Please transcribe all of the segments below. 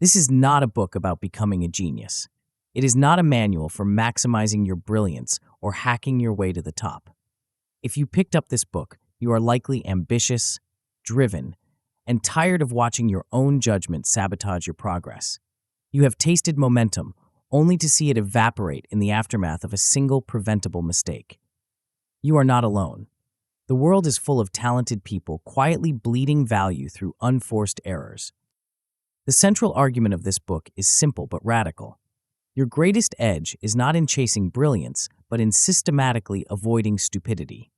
This is not a book about becoming a genius. It is not a manual for maximizing your brilliance or hacking your way to the top. If you picked up this book, you are likely ambitious, driven, and tired of watching your own judgment sabotage your progress. You have tasted momentum, only to see it evaporate in the aftermath of a single preventable mistake. You are not alone. The world is full of talented people quietly bleeding value through unforced errors. The central argument of this book is simple but radical. Your greatest edge is not in chasing brilliance, but in systematically avoiding stupidity.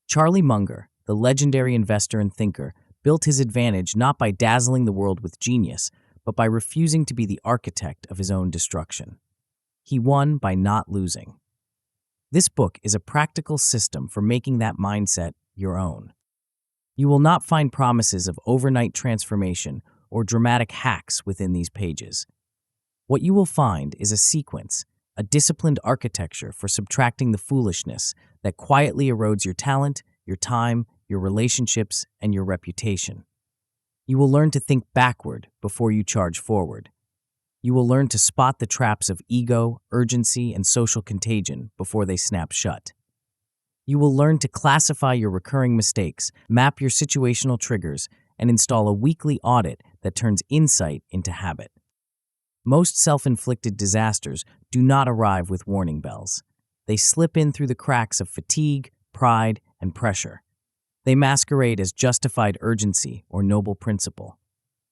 Charlie Munger, the legendary investor and thinker, built his advantage not by dazzling the world with genius, but by refusing to be the architect of his own destruction. He won by not losing. This book is a practical system for making that mindset your own. You will not find promises of overnight transformation or dramatic hacks within these pages. What you will find is a sequence, a disciplined architecture for subtracting the foolishness that quietly erodes your talent, your time, your relationships, and your reputation. You will learn to think backward before you charge forward. You will learn to spot the traps of ego, urgency, and social contagion before they snap shut. You will learn to classify your recurring mistakes, map your situational triggers, and install a weekly audit that turns insight into habit. Most self-inflicted disasters do not arrive with warning bells. They slip in through the cracks of fatigue, pride, and pressure. They masquerade as justified urgency or noble principle.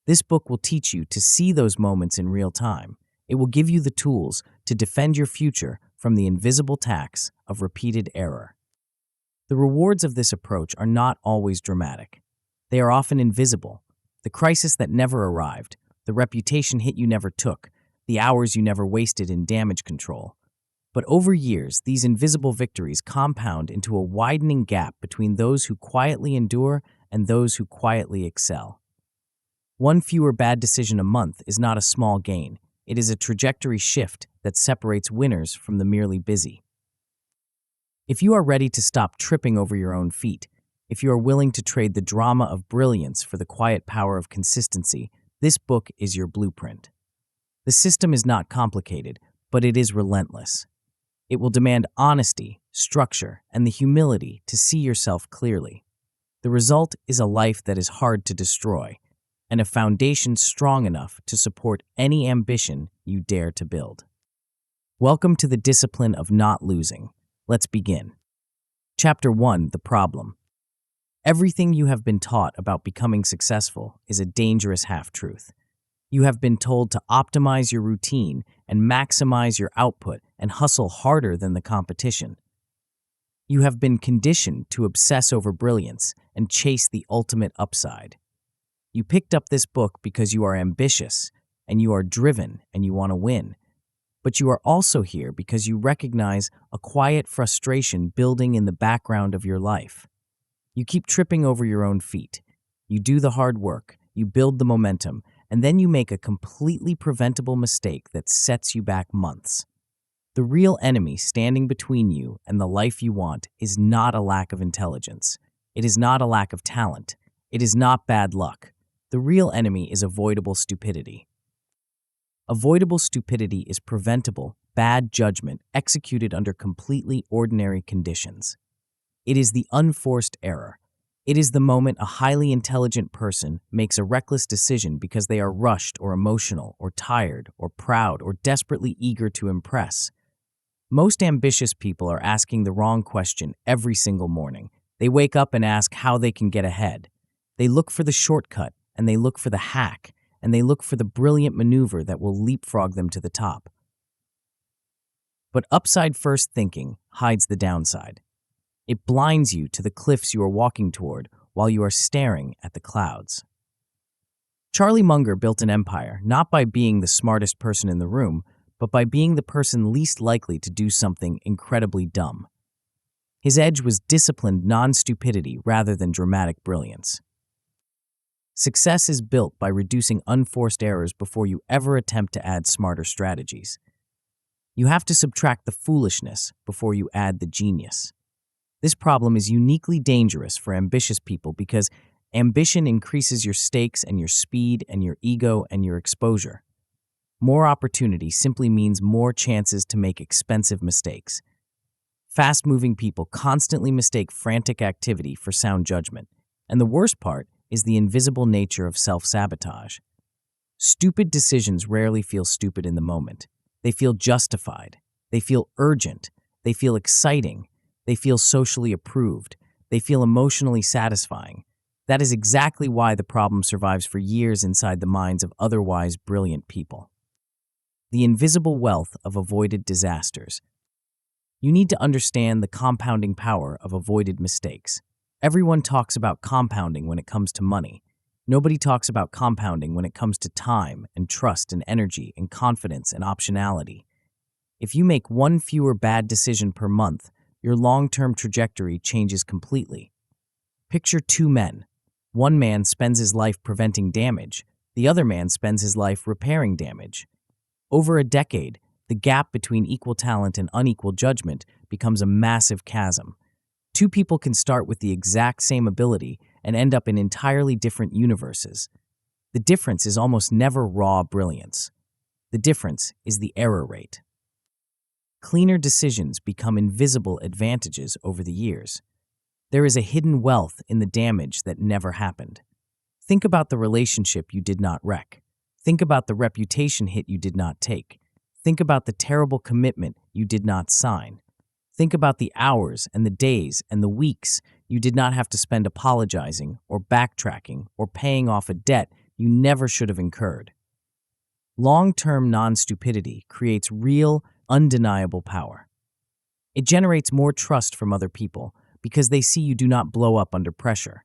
This book will teach you to see those moments in real time. It will give you the tools to defend your future from the invisible tax of repeated error. The rewards of this approach are not always dramatic. They are often invisible. The crisis that never arrived, the reputation hit you never took, the hours you never wasted in damage control. But over years, these invisible victories compound into a widening gap between those who quietly endure and those who quietly excel. One fewer bad decision a month is not a small gain. It is a trajectory shift that separates winners from the merely busy. If you are ready to stop tripping over your own feet, if you are willing to trade the drama of brilliance for the quiet power of consistency, this book is your blueprint. The system is not complicated, but it is relentless. It will demand honesty, structure, and the humility to see yourself clearly. The result is a life that is hard to destroy, and a foundation strong enough to support any ambition you dare to build. Welcome to the discipline of not losing. Let's begin. Chapter 1: The Problem. Everything you have been taught about becoming successful is a dangerous half-truth. You have been told to optimize your routine and maximize your output and hustle harder than the competition. You have been conditioned to obsess over brilliance and chase the ultimate upside. You picked up this book because you are ambitious, and you are driven, and you want to win. But you are also here because you recognize a quiet frustration building in the background of your life. You keep tripping over your own feet. You do the hard work, you build the momentum, and then you make a completely preventable mistake that sets you back months. The real enemy standing between you and the life you want is not a lack of intelligence. It is not a lack of talent. It is not bad luck. The real enemy is avoidable stupidity. Avoidable stupidity is preventable, bad judgment executed under completely ordinary conditions. It is the unforced error. It is the moment a highly intelligent person makes a reckless decision because they are rushed or emotional or tired or proud or desperately eager to impress. Most ambitious people are asking the wrong question every single morning. They wake up and ask how they can get ahead. They look for the shortcut, and they look for the hack, and they look for the brilliant maneuver that will leapfrog them to the top. But upside-first thinking hides the downside. It blinds you to the cliffs you are walking toward while you are staring at the clouds. Charlie Munger built an empire not by being the smartest person in the room, but by being the person least likely to do something incredibly dumb. His edge was disciplined non-stupidity rather than dramatic brilliance. Success is built by reducing unforced errors before you ever attempt to add smarter strategies. You have to subtract the foolishness before you add the genius. This problem is uniquely dangerous for ambitious people because ambition increases your stakes and your speed and your ego and your exposure. More opportunity simply means more chances to make expensive mistakes. Fast-moving people constantly mistake frantic activity for sound judgment, and the worst part is the invisible nature of self-sabotage. Stupid decisions rarely feel stupid in the moment. They feel justified. They feel urgent. They feel exciting. They feel socially approved. They feel emotionally satisfying. That is exactly why the problem survives for years inside the minds of otherwise brilliant people. The invisible wealth of avoided disasters. You need to understand the compounding power of avoided mistakes. Everyone talks about compounding when it comes to money. Nobody talks about compounding when it comes to time and trust and energy and confidence and optionality. If you make one fewer bad decision per month, your long-term trajectory changes completely. Picture two men. One man spends his life preventing damage. The other man spends his life repairing damage. Over a decade, the gap between equal talent and unequal judgment becomes a massive chasm. Two people can start with the exact same ability and end up in entirely different universes. The difference is almost never raw brilliance. The difference is the error rate. Cleaner decisions become invisible advantages over the years. There is a hidden wealth in the damage that never happened. Think about the relationship you did not wreck. Think about the reputation hit you did not take. Think about the terrible commitment you did not sign. Think about the hours and the days and the weeks you did not have to spend apologizing or backtracking or paying off a debt you never should have incurred. Long-term non-stupidity creates real, undeniable power. It generates more trust from other people because they see you do not blow up under pressure.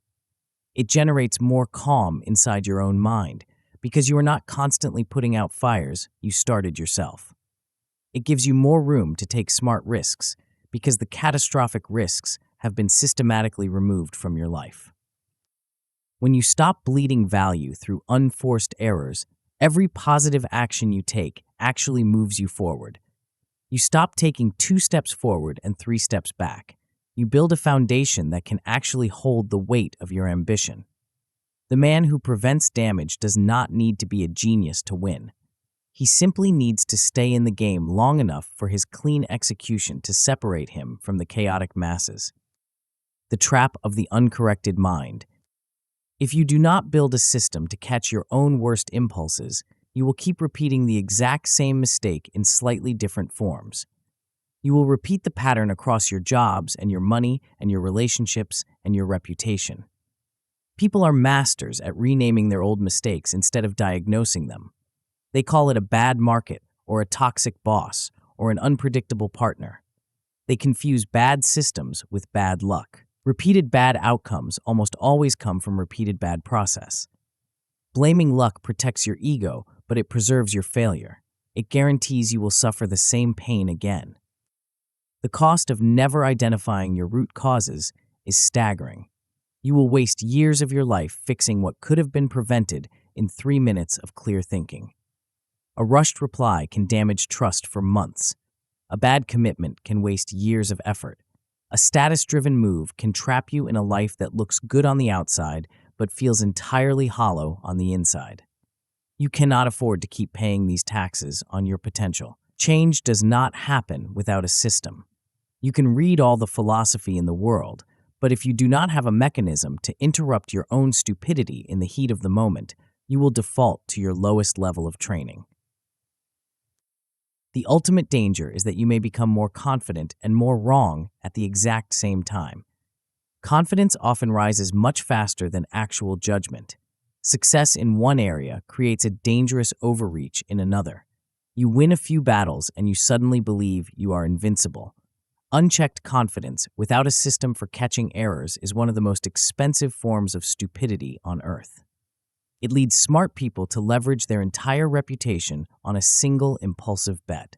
It generates more calm inside your own mind because you are not constantly putting out fires you started yourself. It gives you more room to take smart risks because the catastrophic risks have been systematically removed from your life. When you stop bleeding value through unforced errors, every positive action you take actually moves you forward. You stop taking 2 steps forward and 3 steps back. You build a foundation that can actually hold the weight of your ambition. The man who prevents damage does not need to be a genius to win. He simply needs to stay in the game long enough for his clean execution to separate him from the chaotic masses. The trap of the uncorrected mind. If you do not build a system to catch your own worst impulses, you will keep repeating the exact same mistake in slightly different forms. You will repeat the pattern across your jobs and your money and your relationships and your reputation. People are masters at renaming their old mistakes instead of diagnosing them. They call it a bad market or a toxic boss or an unpredictable partner. They confuse bad systems with bad luck. Repeated bad outcomes almost always come from repeated bad process. Blaming luck protects your ego, but it preserves your failure. It guarantees you will suffer the same pain again. The cost of never identifying your root causes is staggering. You will waste years of your life fixing what could have been prevented in 3 minutes of clear thinking. A rushed reply can damage trust for months. A bad commitment can waste years of effort. A status-driven move can trap you in a life that looks good on the outside but feels entirely hollow on the inside. You cannot afford to keep paying these taxes on your potential. Change does not happen without a system. You can read all the philosophy in the world, but if you do not have a mechanism to interrupt your own stupidity in the heat of the moment, you will default to your lowest level of training. The ultimate danger is that you may become more confident and more wrong at the exact same time. Confidence often rises much faster than actual judgment. Success in one area creates a dangerous overreach in another. You win a few battles and you suddenly believe you are invincible. Unchecked confidence without a system for catching errors is one of the most expensive forms of stupidity on earth. It leads smart people to leverage their entire reputation on a single impulsive bet.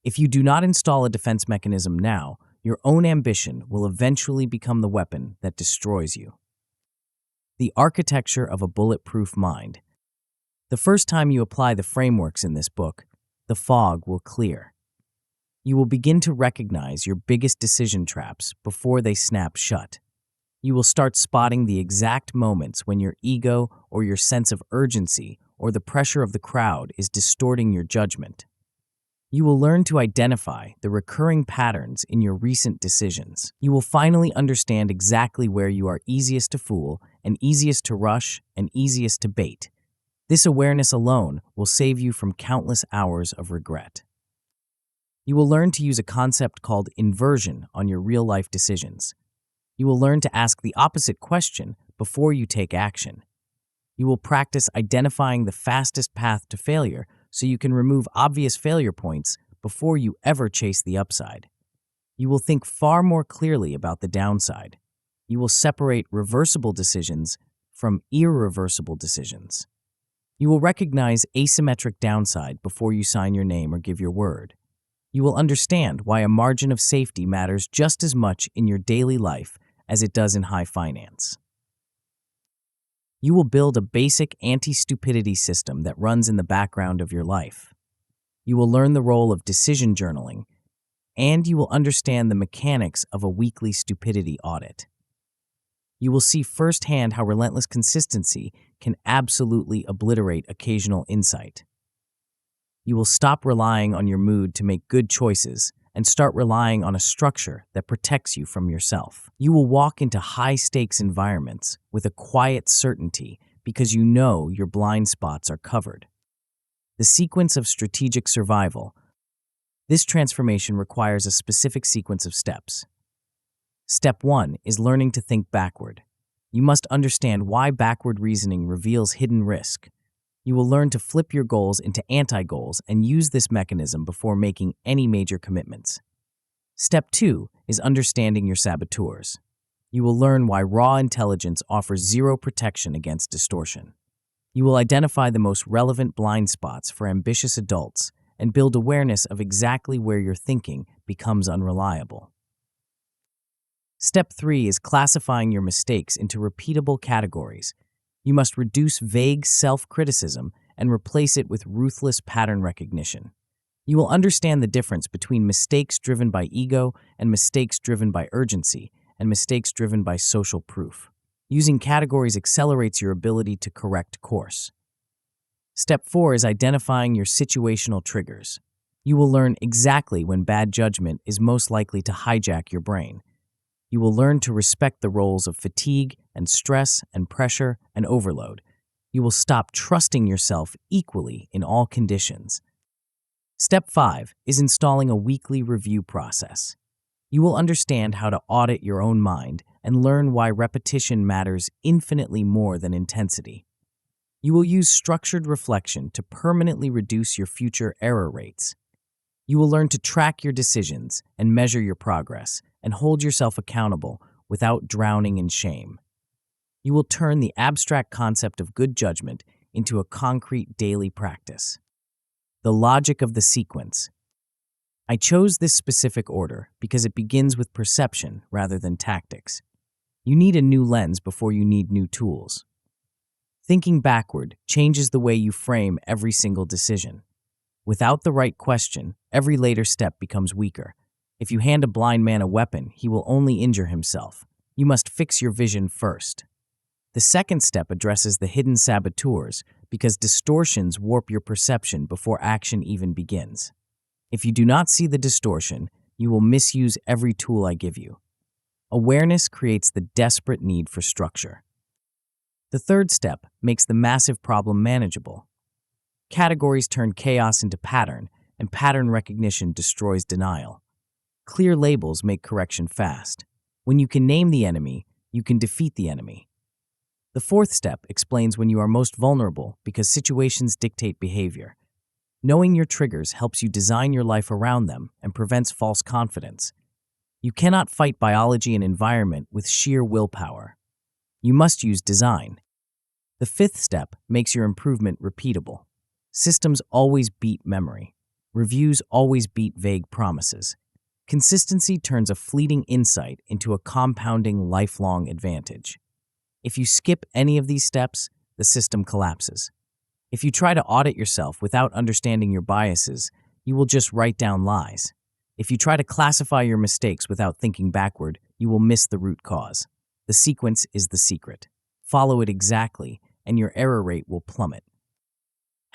If you do not install a defense mechanism now, your own ambition will eventually become the weapon that destroys you. The architecture of a bulletproof mind. The first time you apply the frameworks in this book, the fog will clear. You will begin to recognize your biggest decision traps before they snap shut. You will start spotting the exact moments when your ego or your sense of urgency or the pressure of the crowd is distorting your judgment. You will learn to identify the recurring patterns in your recent decisions. You will finally understand exactly where you are easiest to fool and easiest to rush and easiest to bait. This awareness alone will save you from countless hours of regret. You will learn to use a concept called inversion on your real-life decisions. You will learn to ask the opposite question before you take action. You will practice identifying the fastest path to failure so you can remove obvious failure points before you ever chase the upside. You will think far more clearly about the downside. You will separate reversible decisions from irreversible decisions. You will recognize asymmetric downside before you sign your name or give your word. You will understand why a margin of safety matters just as much in your daily life as it does in high finance. You will build a basic anti-stupidity system that runs in the background of your life. You will learn the role of decision journaling, and you will understand the mechanics of a weekly stupidity audit. You will see firsthand how relentless consistency can absolutely obliterate occasional insight. You will stop relying on your mood to make good choices and start relying on a structure that protects you from yourself. You will walk into high-stakes environments with a quiet certainty because you know your blind spots are covered. The sequence of strategic survival. This transformation requires a specific sequence of steps. Step 1 is learning to think backward. You must understand why backward reasoning reveals hidden risk. You will learn to flip your goals into anti-goals and use this mechanism before making any major commitments. Step 2 is understanding your saboteurs. You will learn why raw intelligence offers zero protection against distortion. You will identify the most relevant blind spots for ambitious adults and build awareness of exactly where your thinking becomes unreliable. Step 3 is classifying your mistakes into repeatable categories. You must reduce vague self-criticism and replace it with ruthless pattern recognition. You will understand the difference between mistakes driven by ego and mistakes driven by urgency and mistakes driven by social proof. Using categories accelerates your ability to correct course. Step 4 is identifying your situational triggers. You will learn exactly when bad judgment is most likely to hijack your brain. You will learn to respect the roles of fatigue and stress and pressure and overload. You will stop trusting yourself equally in all conditions. Step 5 is installing a weekly review process. You will understand how to audit your own mind and learn why repetition matters infinitely more than intensity. You will use structured reflection to permanently reduce your future error rates. You will learn to track your decisions and measure your progress and hold yourself accountable without drowning in shame. You will turn the abstract concept of good judgment into a concrete daily practice. The logic of the sequence. I chose this specific order because it begins with perception rather than tactics. You need a new lens before you need new tools. Thinking backward changes the way you frame every single decision. Without the right question, every later step becomes weaker. If you hand a blind man a weapon, he will only injure himself. You must fix your vision first. The second step addresses the hidden saboteurs because distortions warp your perception before action even begins. If you do not see the distortion, you will misuse every tool I give you. Awareness creates the desperate need for structure. The third step makes the massive problem manageable. Categories turn chaos into pattern, and pattern recognition destroys denial. Clear labels make correction fast. When you can name the enemy, you can defeat the enemy. The fourth step explains when you are most vulnerable because situations dictate behavior. Knowing your triggers helps you design your life around them and prevents false confidence. You cannot fight biology and environment with sheer willpower. You must use design. The fifth step makes your improvement repeatable. Systems always beat memory. Reviews always beat vague promises. Consistency turns a fleeting insight into a compounding lifelong advantage. If you skip any of these steps, the system collapses. If you try to audit yourself without understanding your biases, you will just write down lies. If you try to classify your mistakes without thinking backward, you will miss the root cause. The sequence is the secret. Follow it exactly, and your error rate will plummet.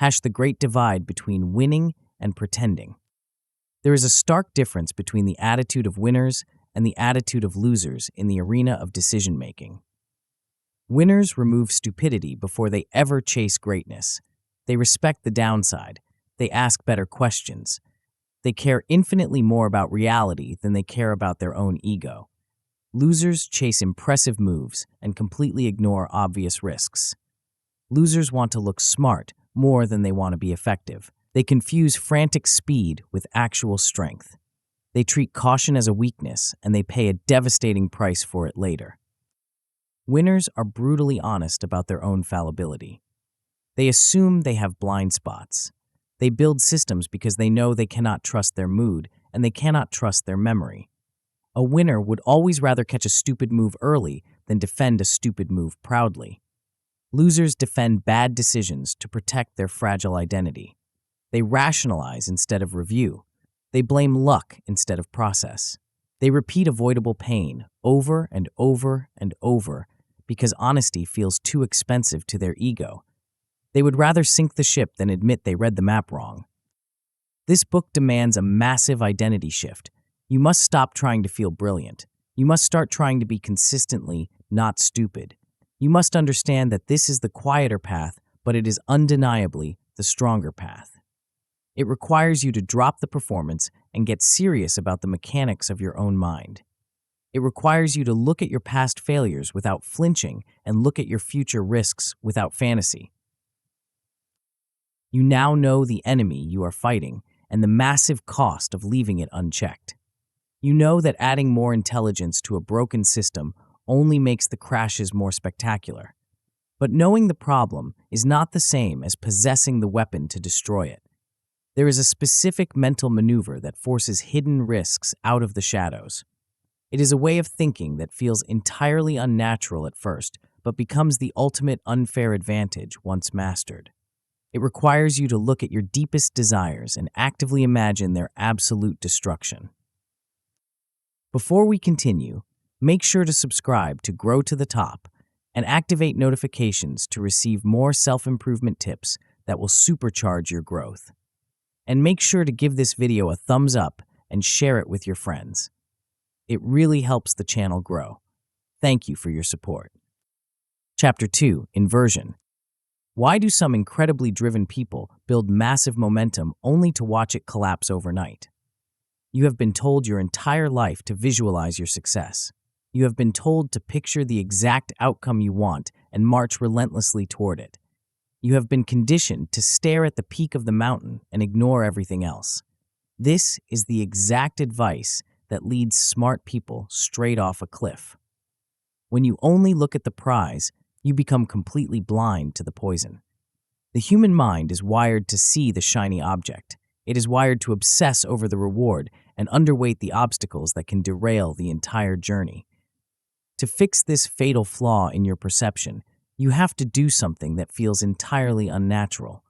The great divide between winning and pretending. There is a stark difference between the attitude of winners and the attitude of losers in the arena of decision-making. Winners remove stupidity before they ever chase greatness. They respect the downside. They ask better questions. They care infinitely more about reality than they care about their own ego. Losers chase impressive moves and completely ignore obvious risks. Losers want to look smart more than they want to be effective. They confuse frantic speed with actual strength. They treat caution as a weakness, and they pay a devastating price for it later. Winners are brutally honest about their own fallibility. They assume they have blind spots. They build systems because they know they cannot trust their mood and they cannot trust their memory. A winner would always rather catch a stupid move early than defend a stupid move proudly. Losers defend bad decisions to protect their fragile identity. They rationalize instead of review. They blame luck instead of process. They repeat avoidable pain over and over and over because honesty feels too expensive to their ego. They would rather sink the ship than admit they read the map wrong. This book demands a massive identity shift. You must stop trying to feel brilliant. You must start trying to be consistently not stupid. You must understand that this is the quieter path, but it is undeniably the stronger path. It requires you to drop the performance and get serious about the mechanics of your own mind. It requires you to look at your past failures without flinching and look at your future risks without fantasy. You now know the enemy you are fighting and the massive cost of leaving it unchecked. You know that adding more intelligence to a broken system only makes the crashes more spectacular. But knowing the problem is not the same as possessing the weapon to destroy it. There is a specific mental maneuver that forces hidden risks out of the shadows. It is a way of thinking that feels entirely unnatural at first, but becomes the ultimate unfair advantage once mastered. It requires you to look at your deepest desires and actively imagine their absolute destruction. Before we continue, make sure to subscribe to Grow to the Top and activate notifications to receive more self-improvement tips that will supercharge your growth. And make sure to give this video a thumbs up and share it with your friends. It really helps the channel grow. Thank you for your support. Chapter 2, Inversion. Why do some incredibly driven people build massive momentum only to watch it collapse overnight? You have been told your entire life to visualize your success. You have been told to picture the exact outcome you want and march relentlessly toward it. You have been conditioned to stare at the peak of the mountain and ignore everything else. This is the exact advice that leads smart people straight off a cliff. When you only look at the prize, you become completely blind to the poison. The human mind is wired to see the shiny object. It is wired to obsess over the reward and underweight the obstacles that can derail the entire journey. To fix this fatal flaw in your perception, you have to do something that feels entirely unnatural.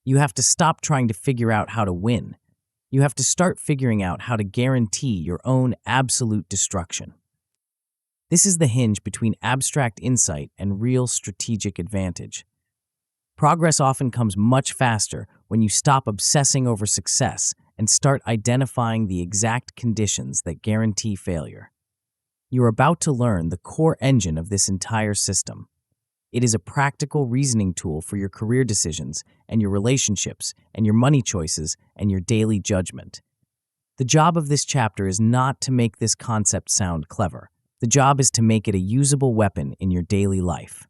You have to stop trying to figure out how to win. You have to start figuring out how to guarantee your own absolute destruction. This is the hinge between abstract insight and real strategic advantage. Progress often comes much faster when you stop obsessing over success and start identifying the exact conditions that guarantee failure. You are about to learn the core engine of this entire system. It is a practical reasoning tool for your career decisions and your relationships and your money choices and your daily judgment. The job of this chapter is not to make this concept sound clever. The job is to make it a usable weapon in your daily life.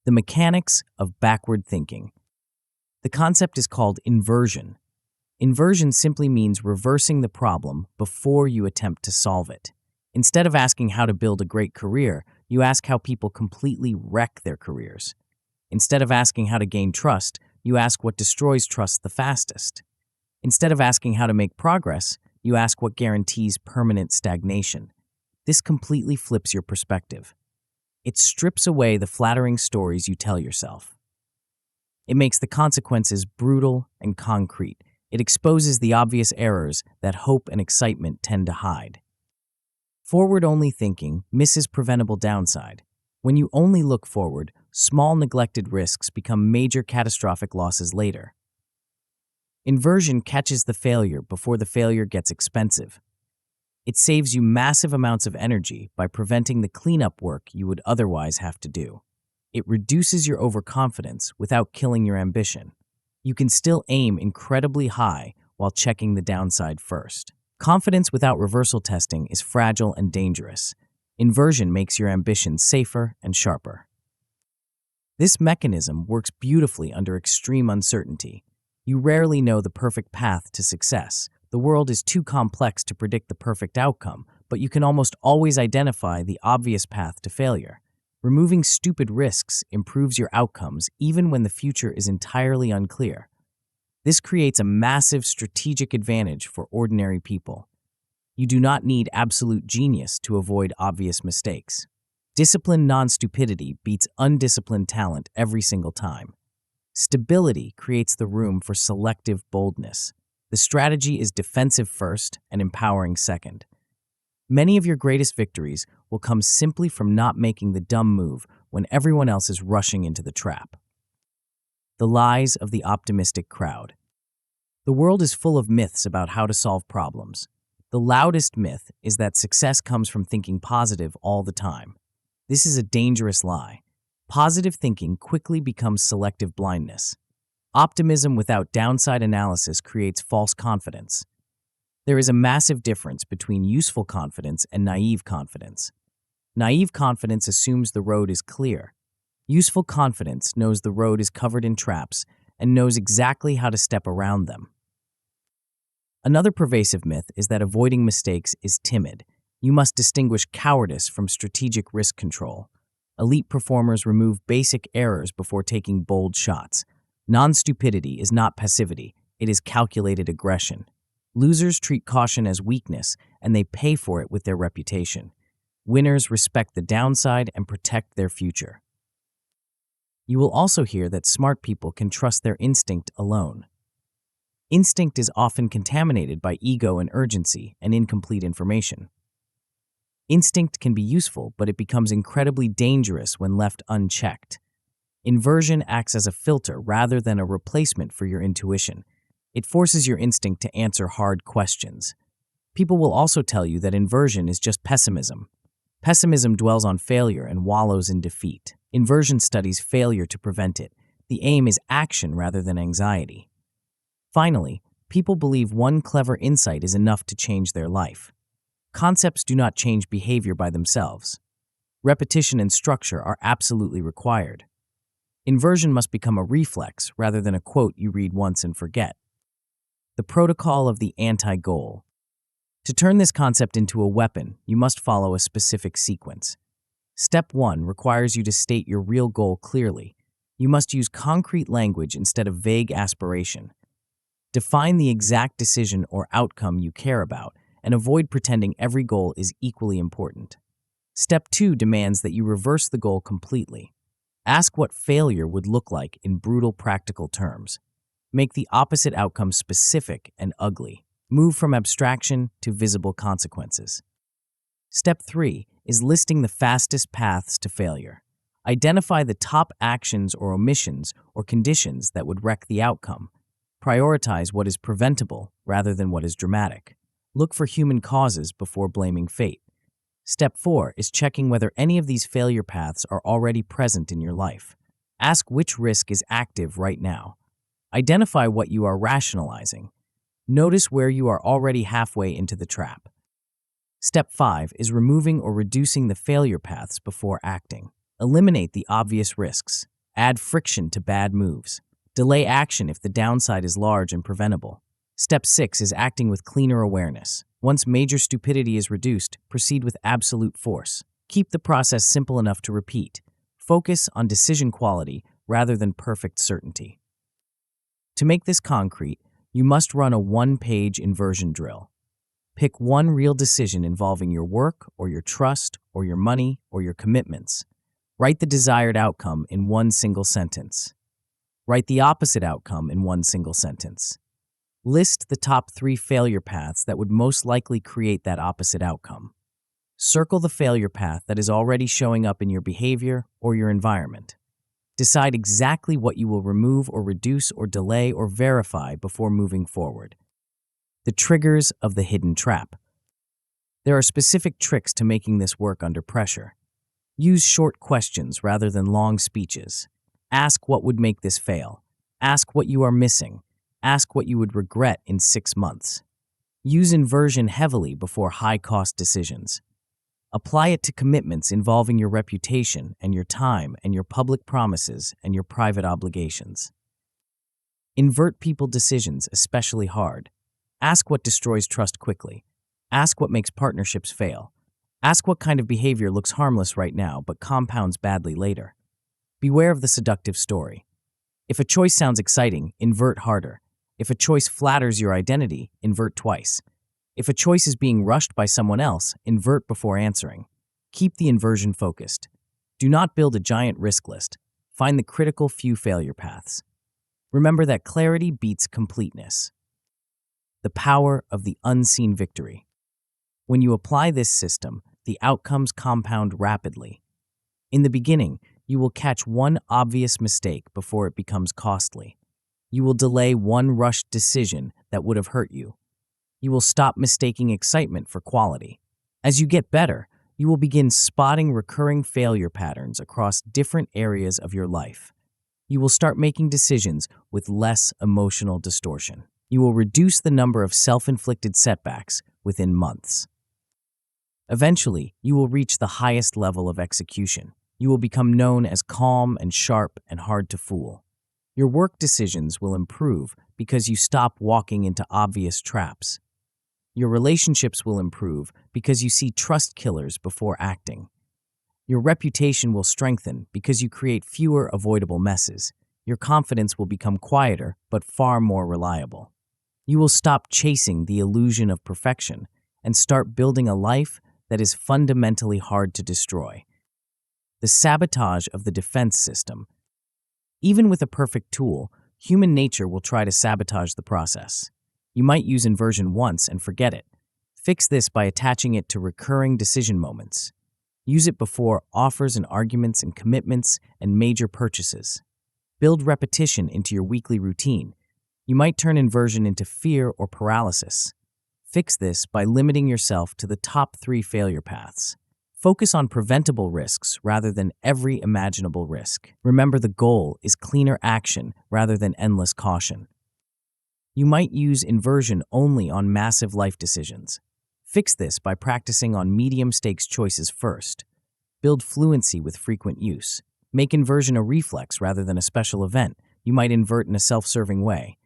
The mechanics of backward thinking. The concept is called inversion. Inversion simply means reversing the problem before you attempt to solve it. Instead of asking how to build a great career, you ask how people completely wreck their careers. Instead of asking how to gain trust, you ask what destroys trust the fastest. Instead of asking how to make progress, you ask what guarantees permanent stagnation. This completely flips your perspective. It strips away the flattering stories you tell yourself. It makes the consequences brutal and concrete. It exposes the obvious errors that hope and excitement tend to hide. Forward-only thinking misses preventable downside. When you only look forward, small neglected risks become major catastrophic losses later. Inversion catches the failure before the failure gets expensive. It saves you massive amounts of energy by preventing the cleanup work you would otherwise have to do. It reduces your overconfidence without killing your ambition. You can still aim incredibly high while checking the downside first. Confidence without reversal testing is fragile and dangerous. Inversion makes your ambition safer and sharper. This mechanism works beautifully under extreme uncertainty. You rarely know the perfect path to success. The world is too complex to predict the perfect outcome, but you can almost always identify the obvious path to failure. Removing stupid risks improves your outcomes even when the future is entirely unclear. This creates a massive strategic advantage for ordinary people. You do not need absolute genius to avoid obvious mistakes. Disciplined non-stupidity beats undisciplined talent every single time. Stability creates the room for selective boldness. The strategy is defensive first and empowering second. Many of your greatest victories will come simply from not making the dumb move when everyone else is rushing into the trap. The lies of the optimistic crowd. The world is full of myths about how to solve problems. The loudest myth is that success comes from thinking positive all the time. This is a dangerous lie. Positive thinking quickly becomes selective blindness. Optimism without downside analysis creates false confidence. There is a massive difference between useful confidence and naive confidence. Naive confidence assumes the road is clear. Useful confidence knows the road is covered in traps and knows exactly how to step around them. Another pervasive myth is that avoiding mistakes is timid. You must distinguish cowardice from strategic risk control. Elite performers remove basic errors before taking bold shots. Non-stupidity is not passivity, it is calculated aggression. Losers treat caution as weakness, and they pay for it with their reputation. Winners respect the downside and protect their future. You will also hear that smart people can trust their instinct alone. Instinct is often contaminated by ego and urgency and incomplete information. Instinct can be useful, but it becomes incredibly dangerous when left unchecked. Inversion acts as a filter rather than a replacement for your intuition. It forces your instinct to answer hard questions. People will also tell you that inversion is just pessimism. Pessimism dwells on failure and wallows in defeat. Inversion studies failure to prevent it. The aim is action rather than anxiety. Finally, people believe one clever insight is enough to change their life. Concepts do not change behavior by themselves. Repetition and structure are absolutely required. Inversion must become a reflex rather than a quote you read once and forget. The protocol of the anti-goal. To turn this concept into a weapon, you must follow a specific sequence. Step 1 requires you to state your real goal clearly. You must use concrete language instead of vague aspiration. Define the exact decision or outcome you care about, and avoid pretending every goal is equally important. Step 2 demands that you reverse the goal completely. Ask what failure would look like in brutal practical terms. Make the opposite outcome specific and ugly. Move from abstraction to visible consequences. Step 3 is listing the fastest paths to failure. Identify the top actions or omissions or conditions that would wreck the outcome. Prioritize what is preventable rather than what is dramatic. Look for human causes before blaming fate. Step 4 is checking whether any of these failure paths are already present in your life. Ask which risk is active right now. Identify what you are rationalizing. Notice where you are already halfway into the trap. Step 5 is removing or reducing the failure paths before acting. Eliminate the obvious risks. Add friction to bad moves. Delay action if the downside is large and preventable. Step 6 is acting with cleaner awareness. Once major stupidity is reduced, proceed with absolute force. Keep the process simple enough to repeat. Focus on decision quality rather than perfect certainty. To make this concrete, you must run a one-page inversion drill. Pick one real decision involving your work or your trust or your money or your commitments. Write the desired outcome in one single sentence. Write the opposite outcome in one single sentence. List the top 3 failure paths that would most likely create that opposite outcome. Circle the failure path that is already showing up in your behavior or your environment. Decide exactly what you will remove or reduce or delay or verify before moving forward. The triggers of the hidden trap. There are specific tricks to making this work under pressure. Use short questions rather than long speeches. Ask what would make this fail. Ask what you are missing. Ask what you would regret in 6 months. Use inversion heavily before high-cost decisions. Apply it to commitments involving your reputation and your time and your public promises and your private obligations. Invert people decisions especially hard. Ask what destroys trust quickly. Ask what makes partnerships fail. Ask what kind of behavior looks harmless right now but compounds badly later. Beware of the seductive story. If a choice sounds exciting, invert harder. If a choice flatters your identity, invert twice. If a choice is being rushed by someone else, invert before answering. Keep the inversion focused. Do not build a giant risk list. Find the critical few failure paths. Remember that clarity beats completeness. The power of the unseen victory. When you apply this system, the outcomes compound rapidly. In the beginning, you will catch one obvious mistake before it becomes costly. You will delay one rushed decision that would have hurt you. You will stop mistaking excitement for quality. As you get better, you will begin spotting recurring failure patterns across different areas of your life. You will start making decisions with less emotional distortion. You will reduce the number of self-inflicted setbacks within months. Eventually, you will reach the highest level of execution. You will become known as calm and sharp and hard to fool. Your work decisions will improve because you stop walking into obvious traps. Your relationships will improve because you see trust killers before acting. Your reputation will strengthen because you create fewer avoidable messes. Your confidence will become quieter but far more reliable. You will stop chasing the illusion of perfection and start building a life that is fundamentally hard to destroy. The sabotage of the defense system. Even with a perfect tool, human nature will try to sabotage the process. You might use inversion once and forget it. Fix this by attaching it to recurring decision moments. Use it before offers and arguments and commitments and major purchases. Build repetition into your weekly routine. You might turn inversion into fear or paralysis. Fix this by limiting yourself to the top 3 failure paths. Focus on preventable risks rather than every imaginable risk. Remember, the goal is cleaner action rather than endless caution. You might use inversion only on massive life decisions. Fix this by practicing on medium-stakes choices first. Build fluency with frequent use. Make inversion a reflex rather than a special event. You might invert in a self-serving way.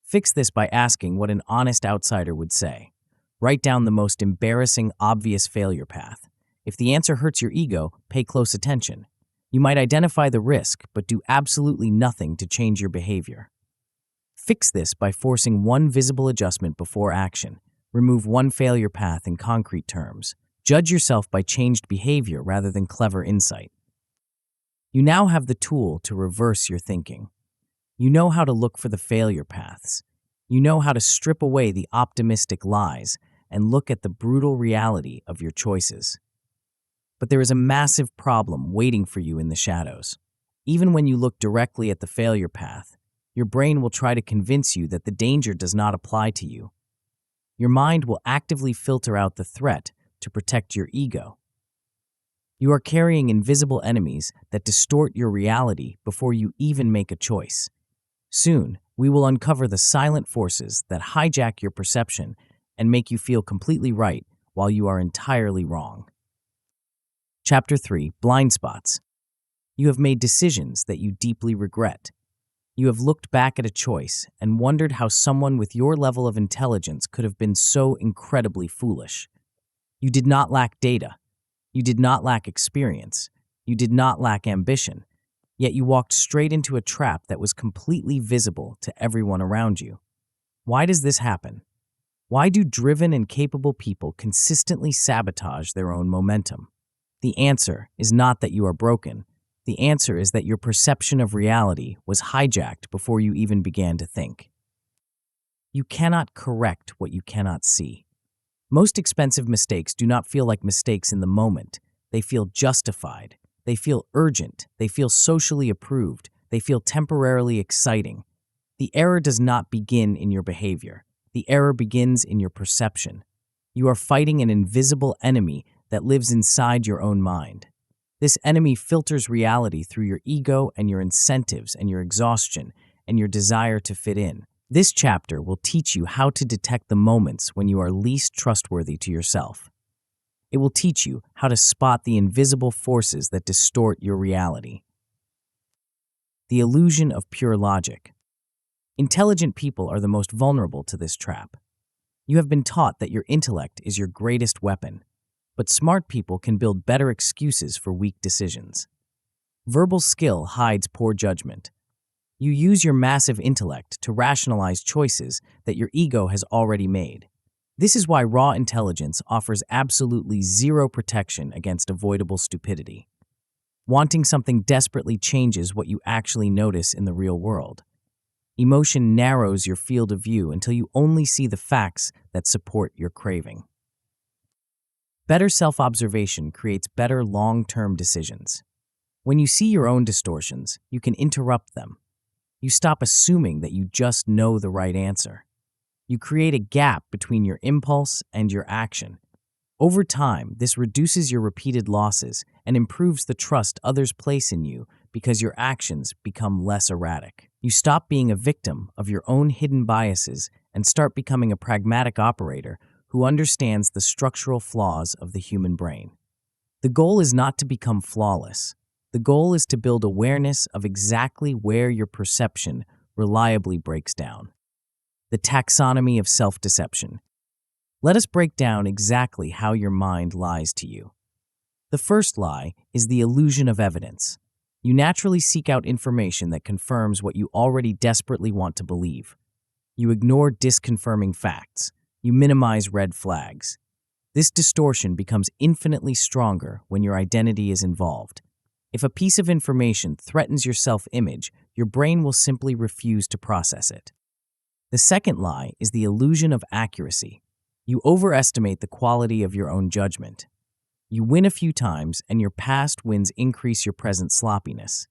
Fix this by asking what an honest outsider would say. Write down the most embarrassing, obvious failure path. If the answer hurts your ego, pay close attention. You might identify the risk, but do absolutely nothing to change your behavior. Fix this by forcing one visible adjustment before action. Remove one failure path in concrete terms. Judge yourself by changed behavior rather than clever insight. You now have the tool to reverse your thinking. You know how to look for the failure paths. You know how to strip away the optimistic lies and look at the brutal reality of your choices. But there is a massive problem waiting for you in the shadows. Even when you look directly at the failure path, your brain will try to convince you that the danger does not apply to you. Your mind will actively filter out the threat to protect your ego. You are carrying invisible enemies that distort your reality before you even make a choice. Soon, we will uncover the silent forces that hijack your perception and make you feel completely right while you are entirely wrong. Chapter 3: Blind Spots. You have made decisions that you deeply regret. You have looked back at a choice and wondered how someone with your level of intelligence could have been so incredibly foolish. You did not lack data. You did not lack experience. You did not lack ambition. Yet you walked straight into a trap that was completely visible to everyone around you. Why does this happen? Why do driven and capable people consistently sabotage their own momentum? The answer is not that you are broken. The answer is that your perception of reality was hijacked before you even began to think. You cannot correct what you cannot see. Most expensive mistakes do not feel like mistakes in the moment. They feel justified. They feel urgent. They feel socially approved. They feel temporarily exciting. The error does not begin in your behavior. The error begins in your perception. You are fighting an invisible enemy that lives inside your own mind. This enemy filters reality through your ego and your incentives and your exhaustion and your desire to fit in. This chapter will teach you how to detect the moments when you are least trustworthy to yourself. It will teach you how to spot the invisible forces that distort your reality. The illusion of pure logic. Intelligent people are the most vulnerable to this trap. You have been taught that your intellect is your greatest weapon, but smart people can build better excuses for weak decisions. Verbal skill hides poor judgment. You use your massive intellect to rationalize choices that your ego has already made. This is why raw intelligence offers absolutely zero protection against avoidable stupidity. Wanting something desperately changes what you actually notice in the real world. Emotion narrows your field of view until you only see the facts that support your craving. Better self-observation creates better long-term decisions. When you see your own distortions, you can interrupt them. You stop assuming that you just know the right answer. You create a gap between your impulse and your action. Over time, this reduces your repeated losses and improves the trust others place in you because your actions become less erratic. You stop being a victim of your own hidden biases and start becoming a pragmatic operator who understands the structural flaws of the human brain. The goal is not to become flawless. The goal is to build awareness of exactly where your perception reliably breaks down. The taxonomy of self-deception. Let us break down exactly how your mind lies to you. The first lie is the illusion of evidence. You naturally seek out information that confirms what you already desperately want to believe. You ignore disconfirming facts. You minimize red flags. This distortion becomes infinitely stronger when your identity is involved. If a piece of information threatens your self-image, your brain will simply refuse to process it. The second lie is the illusion of accuracy. You overestimate the quality of your own judgment. You win a few times, and your past wins increase your present sloppiness.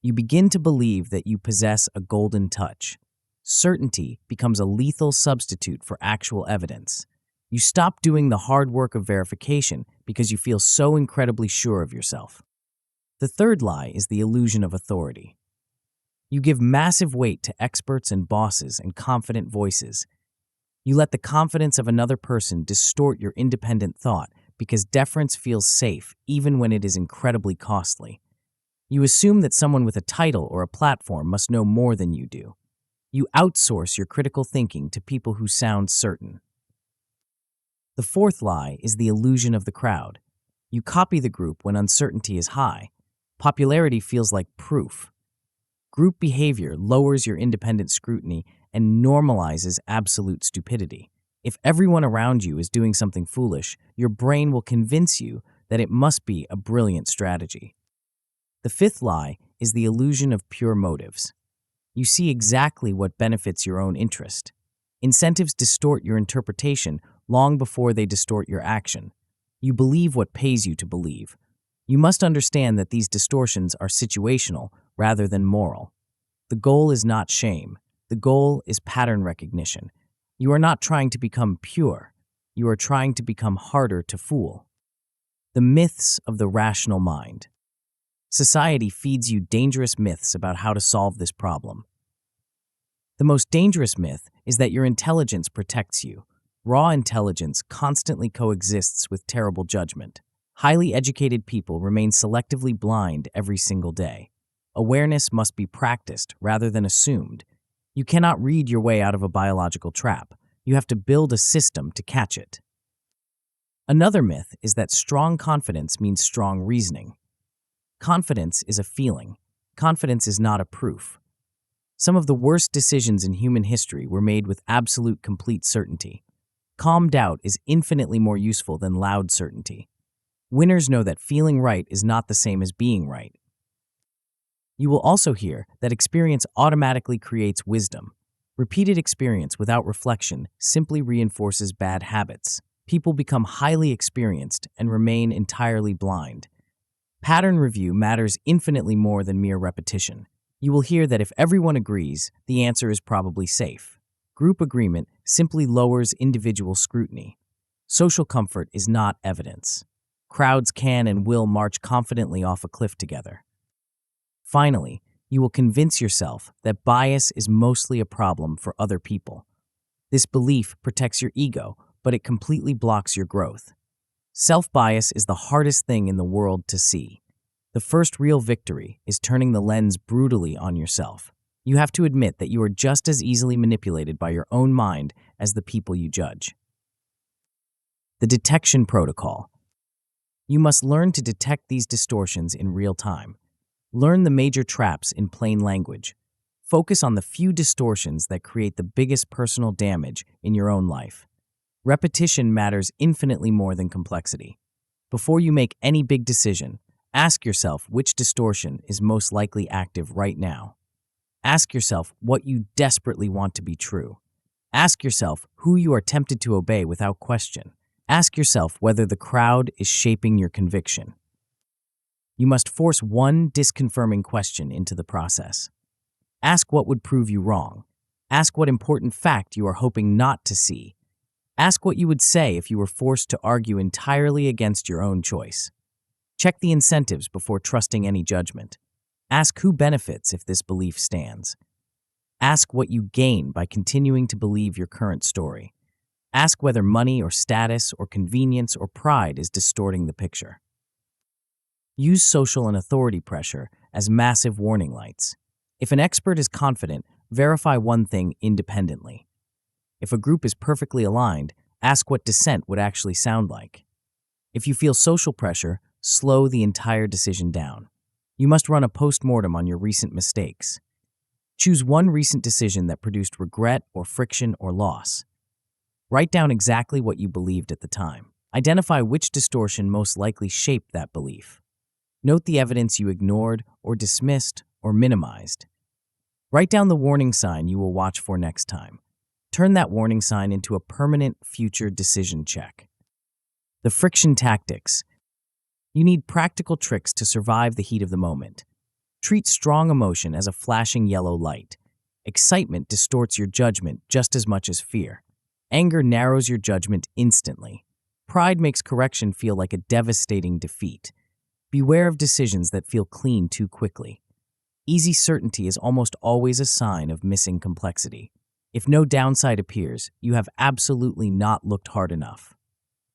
You begin to believe that you possess a golden touch. Certainty becomes a lethal substitute for actual evidence. You stop doing the hard work of verification because you feel so incredibly sure of yourself. The third lie is the illusion of authority. You give massive weight to experts and bosses and confident voices. You let the confidence of another person distort your independent thought because deference feels safe even when it is incredibly costly. You assume that someone with a title or a platform must know more than you do. You outsource your critical thinking to people who sound certain. The fourth lie is the illusion of the crowd. You copy the group when uncertainty is high. Popularity feels like proof. Group behavior lowers your independent scrutiny and normalizes absolute stupidity. If everyone around you is doing something foolish, your brain will convince you that it must be a brilliant strategy. The fifth lie is the illusion of pure motives. You see exactly what benefits your own interest. Incentives distort your interpretation long before they distort your action. You believe what pays you to believe. You must understand that these distortions are situational rather than moral. The goal is not shame. The goal is pattern recognition. You are not trying to become pure. You are trying to become harder to fool. The myths of the rational mind. Society feeds you dangerous myths about how to solve this problem. The most dangerous myth is that your intelligence protects you. Raw intelligence constantly coexists with terrible judgment. Highly educated people remain selectively blind every single day. Awareness must be practiced rather than assumed. You cannot read your way out of a biological trap. You have to build a system to catch it. Another myth is that strong confidence means strong reasoning. Confidence is a feeling. Confidence is not a proof. Some of the worst decisions in human history were made with absolute complete certainty. Calm doubt is infinitely more useful than loud certainty. Winners know that feeling right is not the same as being right. You will also hear that experience automatically creates wisdom. Repeated experience without reflection simply reinforces bad habits. People become highly experienced and remain entirely blind. Pattern review matters infinitely more than mere repetition. You will hear that if everyone agrees, the answer is probably safe. Group agreement simply lowers individual scrutiny. Social comfort is not evidence. Crowds can and will march confidently off a cliff together. Finally, you will convince yourself that bias is mostly a problem for other people. This belief protects your ego, but it completely blocks your growth. Self-bias is the hardest thing in the world to see. The first real victory is turning the lens brutally on yourself. You have to admit that you are just as easily manipulated by your own mind as the people you judge. The detection protocol. You must learn to detect these distortions in real time. Learn the major traps in plain language. Focus on the few distortions that create the biggest personal damage in your own life. Repetition matters infinitely more than complexity. Before you make any big decision, ask yourself which distortion is most likely active right now. Ask yourself what you desperately want to be true. Ask yourself who you are tempted to obey without question. Ask yourself whether the crowd is shaping your conviction. You must force one disconfirming question into the process. Ask what would prove you wrong. Ask what important fact you are hoping not to see. Ask what you would say if you were forced to argue entirely against your own choice. Check the incentives before trusting any judgment. Ask who benefits if this belief stands. Ask what you gain by continuing to believe your current story. Ask whether money or status or convenience or pride is distorting the picture. Use social and authority pressure as massive warning lights. If an expert is confident, verify one thing independently. If a group is perfectly aligned, ask what dissent would actually sound like. If you feel social pressure, slow the entire decision down. You must run a post-mortem on your recent mistakes. Choose one recent decision that produced regret or friction or loss. Write down exactly what you believed at the time. Identify which distortion most likely shaped that belief. Note the evidence you ignored or dismissed or minimized. Write down the warning sign you will watch for next time. Turn that warning sign into a permanent future decision check. The friction tactics. You need practical tricks to survive the heat of the moment. Treat strong emotion as a flashing yellow light. Excitement distorts your judgment just as much as fear. Anger narrows your judgment instantly. Pride makes correction feel like a devastating defeat. Beware of decisions that feel clean too quickly. Easy certainty is almost always a sign of missing complexity. If no downside appears, you have absolutely not looked hard enough.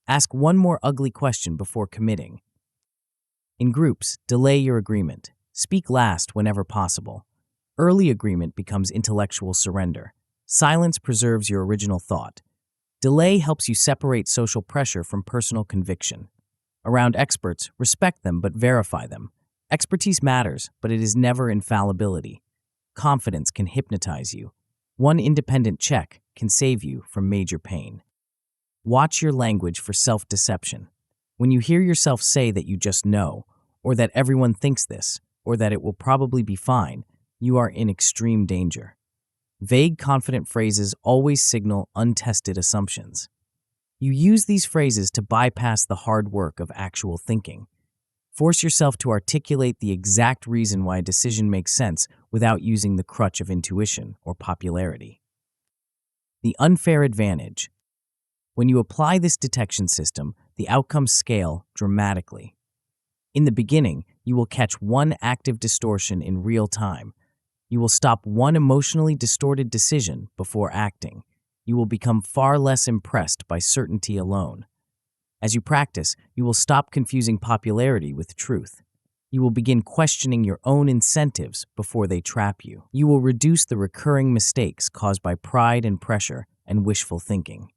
Ask one more ugly question before committing. In groups, delay your agreement. Speak last whenever possible. Early agreement becomes intellectual surrender. Silence preserves your original thought. Delay helps you separate social pressure from personal conviction. Around experts, respect them but verify them. Expertise matters, but it is never infallibility. Confidence can hypnotize you. One independent check can save you from major pain. Watch your language for self-deception. When you hear yourself say that you just know, or that everyone thinks this, or that it will probably be fine, you are in extreme danger. Vague, confident phrases always signal untested assumptions. You use these phrases to bypass the hard work of actual thinking. Force yourself to articulate the exact reason why a decision makes sense without using the crutch of intuition or popularity. The unfair advantage. When you apply this detection system, the outcomes scale dramatically. In the beginning, you will catch one active distortion in real time. You will stop one emotionally distorted decision before acting. You will become far less impressed by certainty alone. As you practice, you will stop confusing popularity with truth. You will begin questioning your own incentives before they trap you. You will reduce the recurring mistakes caused by pride and pressure and wishful thinking.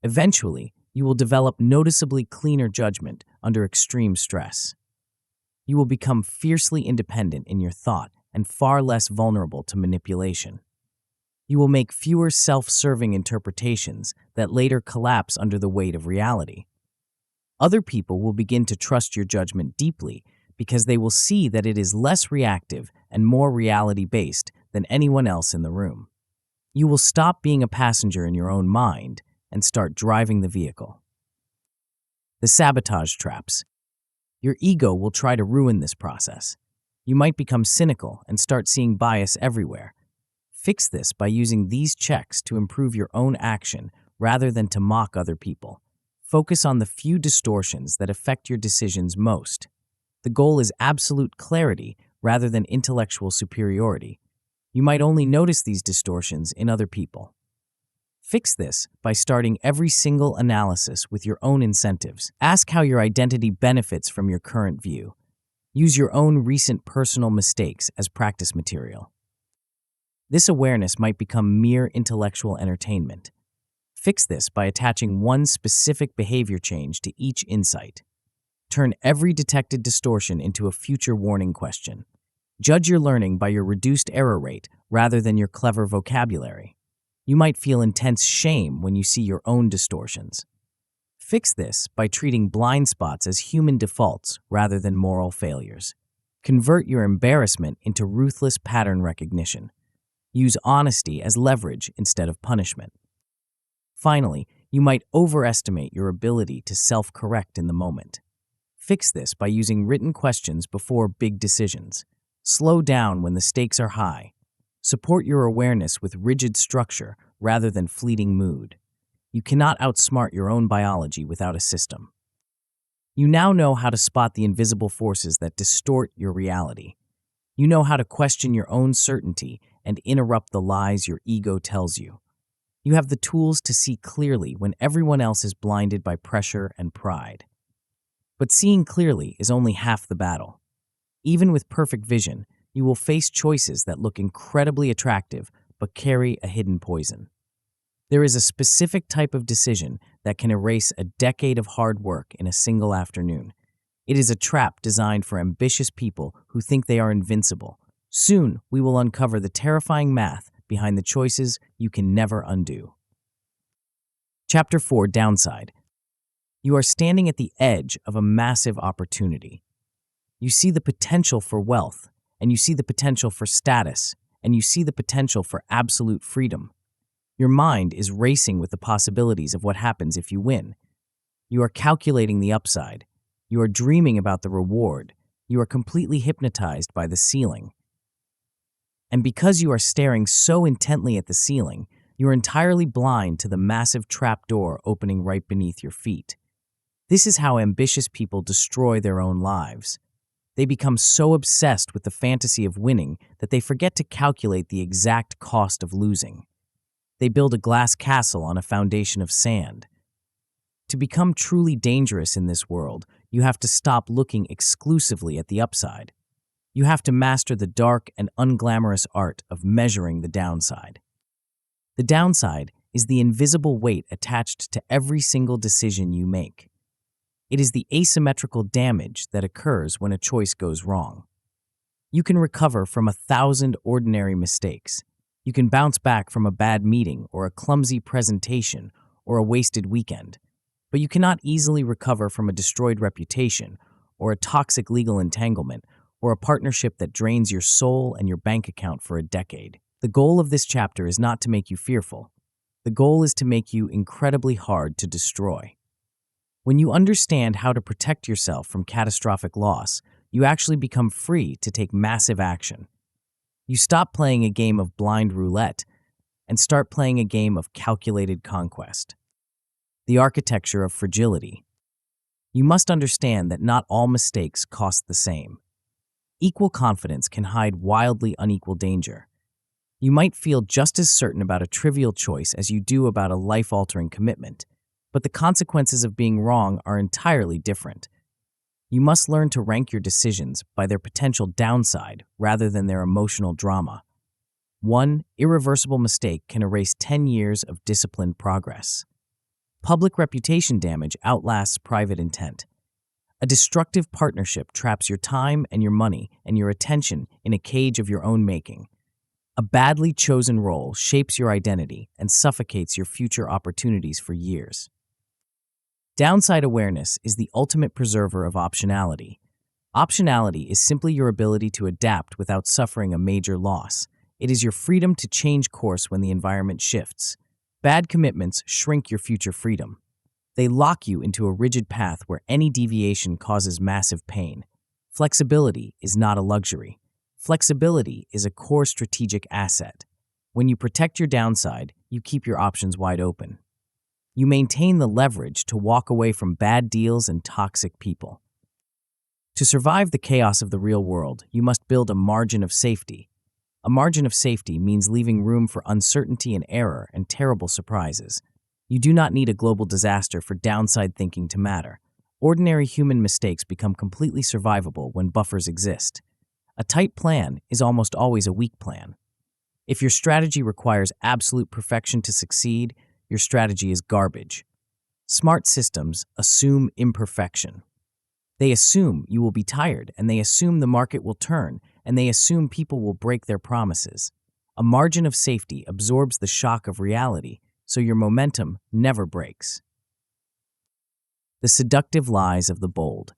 Eventually, you will develop noticeably cleaner judgment under extreme stress. You will become fiercely independent in your thought and far less vulnerable to manipulation. You will make fewer self-serving interpretations that later collapse under the weight of reality. Other people will begin to trust your judgment deeply because they will see that it is less reactive and more reality-based than anyone else in the room. You will stop being a passenger in your own mind and start driving the vehicle. The sabotage traps. Your ego will try to ruin this process. You might become cynical and start seeing bias everywhere. Fix this by using these checks to improve your own action rather than to mock other people. Focus on the few distortions that affect your decisions most. The goal is absolute clarity rather than intellectual superiority. You might only notice these distortions in other people. Fix this by starting every single analysis with your own incentives. Ask how your identity benefits from your current view. Use your own recent personal mistakes as practice material. This awareness might become mere intellectual entertainment. Fix this by attaching one specific behavior change to each insight. Turn every detected distortion into a future warning question. Judge your learning by your reduced error rate rather than your clever vocabulary. You might feel intense shame when you see your own distortions. Fix this by treating blind spots as human defaults rather than moral failures. Convert your embarrassment into ruthless pattern recognition. Use honesty as leverage instead of punishment. Finally, you might overestimate your ability to self-correct in the moment. Fix this by using written questions before big decisions. Slow down when the stakes are high. Support your awareness with rigid structure rather than fleeting mood. You cannot outsmart your own biology without a system. You now know how to spot the invisible forces that distort your reality. You know how to question your own certainty and interrupt the lies your ego tells you. You have the tools to see clearly when everyone else is blinded by pressure and pride. But seeing clearly is only half the battle. Even with perfect vision, you will face choices that look incredibly attractive but carry a hidden poison. There is a specific type of decision that can erase a decade of hard work in a single afternoon. It is a trap designed for ambitious people who think they are invincible. Soon, we will uncover the terrifying math behind the choices you can never undo. Chapter 4: Downside. You are standing at the edge of a massive opportunity. You see the potential for wealth, and you see the potential for status, and you see the potential for absolute freedom. Your mind is racing with the possibilities of what happens if you win. You are calculating the upside. You are dreaming about the reward. You are completely hypnotized by the ceiling. And because you are staring so intently at the ceiling, you are entirely blind to the massive trapdoor opening right beneath your feet. This is how ambitious people destroy their own lives. They become so obsessed with the fantasy of winning that they forget to calculate the exact cost of losing. They build a glass castle on a foundation of sand. To become truly dangerous in this world, you have to stop looking exclusively at the upside. You have to master the dark and unglamorous art of measuring the downside. The downside is the invisible weight attached to every single decision you make. It is the asymmetrical damage that occurs when a choice goes wrong. You can recover from 1,000 ordinary mistakes. You can bounce back from a bad meeting or a clumsy presentation or a wasted weekend. But you cannot easily recover from a destroyed reputation or a toxic legal entanglement or a partnership that drains your soul and your bank account for a decade. The goal of this chapter is not to make you fearful. The goal is to make you incredibly hard to destroy. When you understand how to protect yourself from catastrophic loss, you actually become free to take massive action. You stop playing a game of blind roulette and start playing a game of calculated conquest. The architecture of fragility. You must understand that not all mistakes cost the same. Equal confidence can hide wildly unequal danger. You might feel just as certain about a trivial choice as you do about a life-altering commitment, but the consequences of being wrong are entirely different. You must learn to rank your decisions by their potential downside rather than their emotional drama. One irreversible mistake can erase 10 years of disciplined progress. Public reputation damage outlasts private intent. A destructive partnership traps your time and your money and your attention in a cage of your own making. A badly chosen role shapes your identity and suffocates your future opportunities for years. Downside awareness is the ultimate preserver of optionality. Optionality is simply your ability to adapt without suffering a major loss. It is your freedom to change course when the environment shifts. Bad commitments shrink your future freedom. They lock you into a rigid path where any deviation causes massive pain. Flexibility is not a luxury. Flexibility is a core strategic asset. When you protect your downside, you keep your options wide open. You maintain the leverage to walk away from bad deals and toxic people. To survive the chaos of the real world, you must build a margin of safety. A margin of safety means leaving room for uncertainty and error and terrible surprises. You do not need a global disaster for downside thinking to matter. Ordinary human mistakes become completely survivable when buffers exist. A tight plan is almost always a weak plan. If your strategy requires absolute perfection to succeed, your strategy is garbage. Smart systems assume imperfection. They assume you will be tired, and they assume the market will turn, and they assume people will break their promises. A margin of safety absorbs the shock of reality, so your momentum never breaks. The seductive lies of the bold.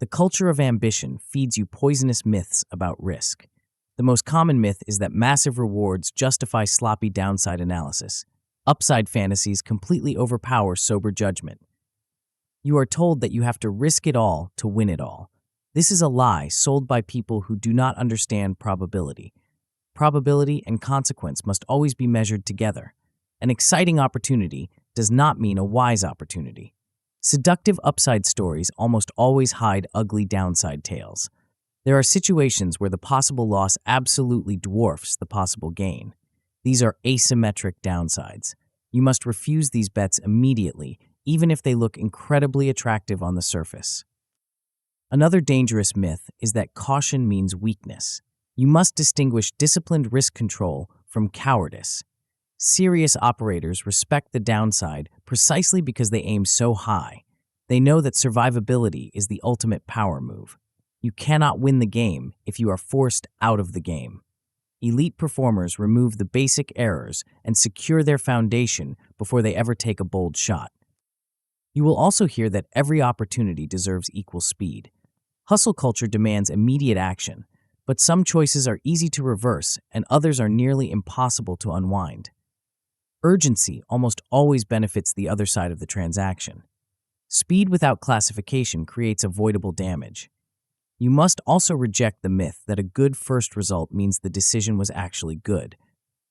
The culture of ambition feeds you poisonous myths about risk. The most common myth is that massive rewards justify sloppy downside analysis. Upside fantasies completely overpower sober judgment. You are told that you have to risk it all to win it all. This is a lie sold by people who do not understand probability. Probability and consequence must always be measured together. An exciting opportunity does not mean a wise opportunity. Seductive upside stories almost always hide ugly downside tales. There are situations where the possible loss absolutely dwarfs the possible gain. These are asymmetric downsides. You must refuse these bets immediately, even if they look incredibly attractive on the surface. Another dangerous myth is that caution means weakness. You must distinguish disciplined risk control from cowardice. Serious operators respect the downside precisely because they aim so high. They know that survivability is the ultimate power move. You cannot win the game if you are forced out of the game. Elite performers remove the basic errors and secure their foundation before they ever take a bold shot. You will also hear that every opportunity deserves equal speed. Hustle culture demands immediate action, but some choices are easy to reverse and others are nearly impossible to unwind. Urgency almost always benefits the other side of the transaction. Speed without classification creates avoidable damage. You must also reject the myth that a good first result means the decision was actually good.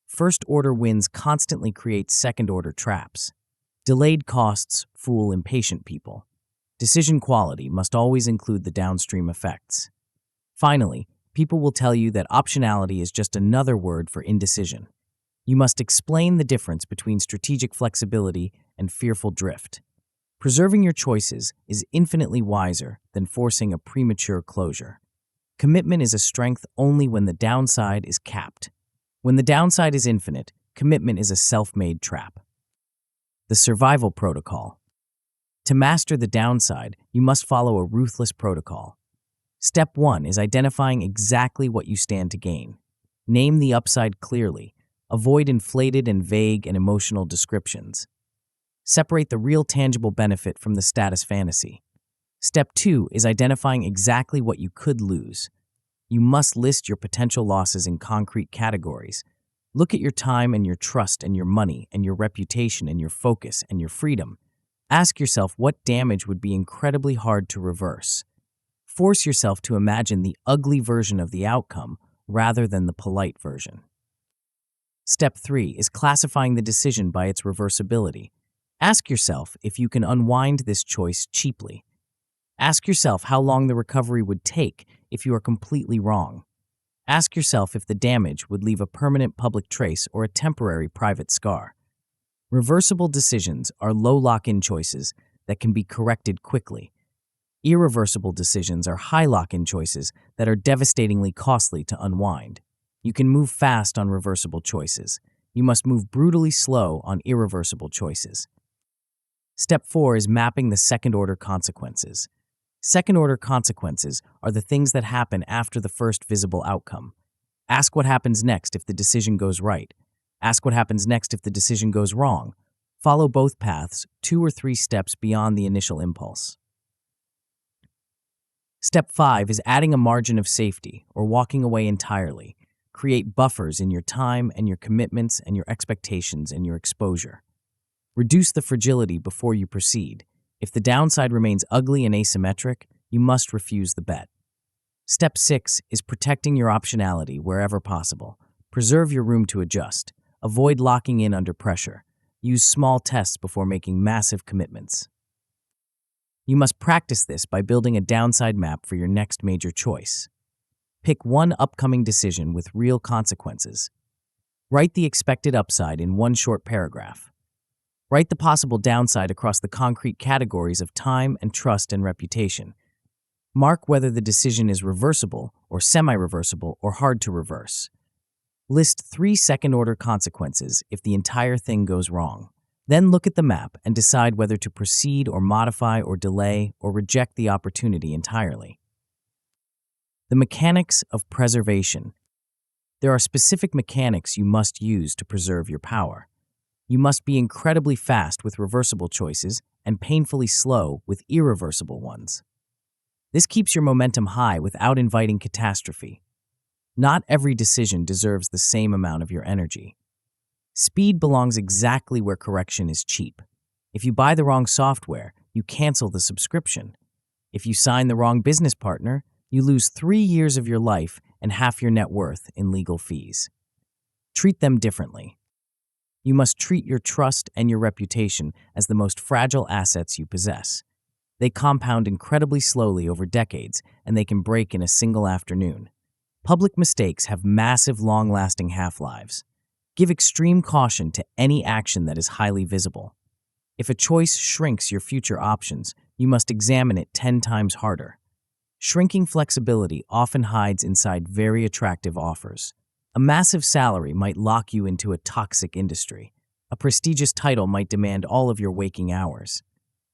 First-order wins constantly create second-order traps. Delayed costs fool impatient people. Decision quality must always include the downstream effects. Finally, people will tell you that optionality is just another word for indecision. You must explain the difference between strategic flexibility and fearful drift. Preserving your choices is infinitely wiser than forcing a premature closure. Commitment is a strength only when the downside is capped. When the downside is infinite, commitment is a self-made trap. The survival protocol. To master the downside, you must follow a ruthless protocol. Step 1 is identifying exactly what you stand to gain. Name the upside clearly. Avoid inflated and vague and emotional descriptions. Separate the real tangible benefit from the status fantasy. Step 2 is identifying exactly what you could lose. You must list your potential losses in concrete categories. Look at your time and your trust and your money and your reputation and your focus and your freedom. Ask yourself what damage would be incredibly hard to reverse. Force yourself to imagine the ugly version of the outcome rather than the polite version. Step 3 is classifying the decision by its reversibility. Ask yourself if you can unwind this choice cheaply. Ask yourself how long the recovery would take if you are completely wrong. Ask yourself if the damage would leave a permanent public trace or a temporary private scar. Reversible decisions are low lock-in choices that can be corrected quickly. Irreversible decisions are high lock-in choices that are devastatingly costly to unwind. You can move fast on reversible choices. You must move brutally slow on irreversible choices. Step 4 is mapping the second-order consequences. Second-order consequences are the things that happen after the first visible outcome. Ask what happens next if the decision goes right. Ask what happens next if the decision goes wrong. Follow both paths 2 or 3 steps beyond the initial impulse. Step 5 is adding a margin of safety or walking away entirely. Create buffers in your time and your commitments and your expectations and your exposure. Reduce the fragility before you proceed. If the downside remains ugly and asymmetric, you must refuse the bet. Step 6 is protecting your optionality wherever possible. Preserve your room to adjust. Avoid locking in under pressure. Use small tests before making massive commitments. You must practice this by building a downside map for your next major choice. Pick one upcoming decision with real consequences. Write the expected upside in one short paragraph. Write the possible downside across the concrete categories of time and trust and reputation. Mark whether the decision is reversible or semi-reversible or hard to reverse. List 3 second-order consequences if the entire thing goes wrong. Then look at the map and decide whether to proceed or modify or delay or reject the opportunity entirely. The mechanics of preservation. There are specific mechanics you must use to preserve your power. You must be incredibly fast with reversible choices and painfully slow with irreversible ones. This keeps your momentum high without inviting catastrophe. Not every decision deserves the same amount of your energy. Speed belongs exactly where correction is cheap. If you buy the wrong software, you cancel the subscription. If you sign the wrong business partner, you lose 3 years of your life and half your net worth in legal fees. Treat them differently. You must treat your trust and your reputation as the most fragile assets you possess. They compound incredibly slowly over decades, and they can break in a single afternoon. Public mistakes have massive, long-lasting half-lives. Give extreme caution to any action that is highly visible. If a choice shrinks your future options, you must examine it 10 times harder. Shrinking flexibility often hides inside very attractive offers. A massive salary might lock you into a toxic industry. A prestigious title might demand all of your waking hours.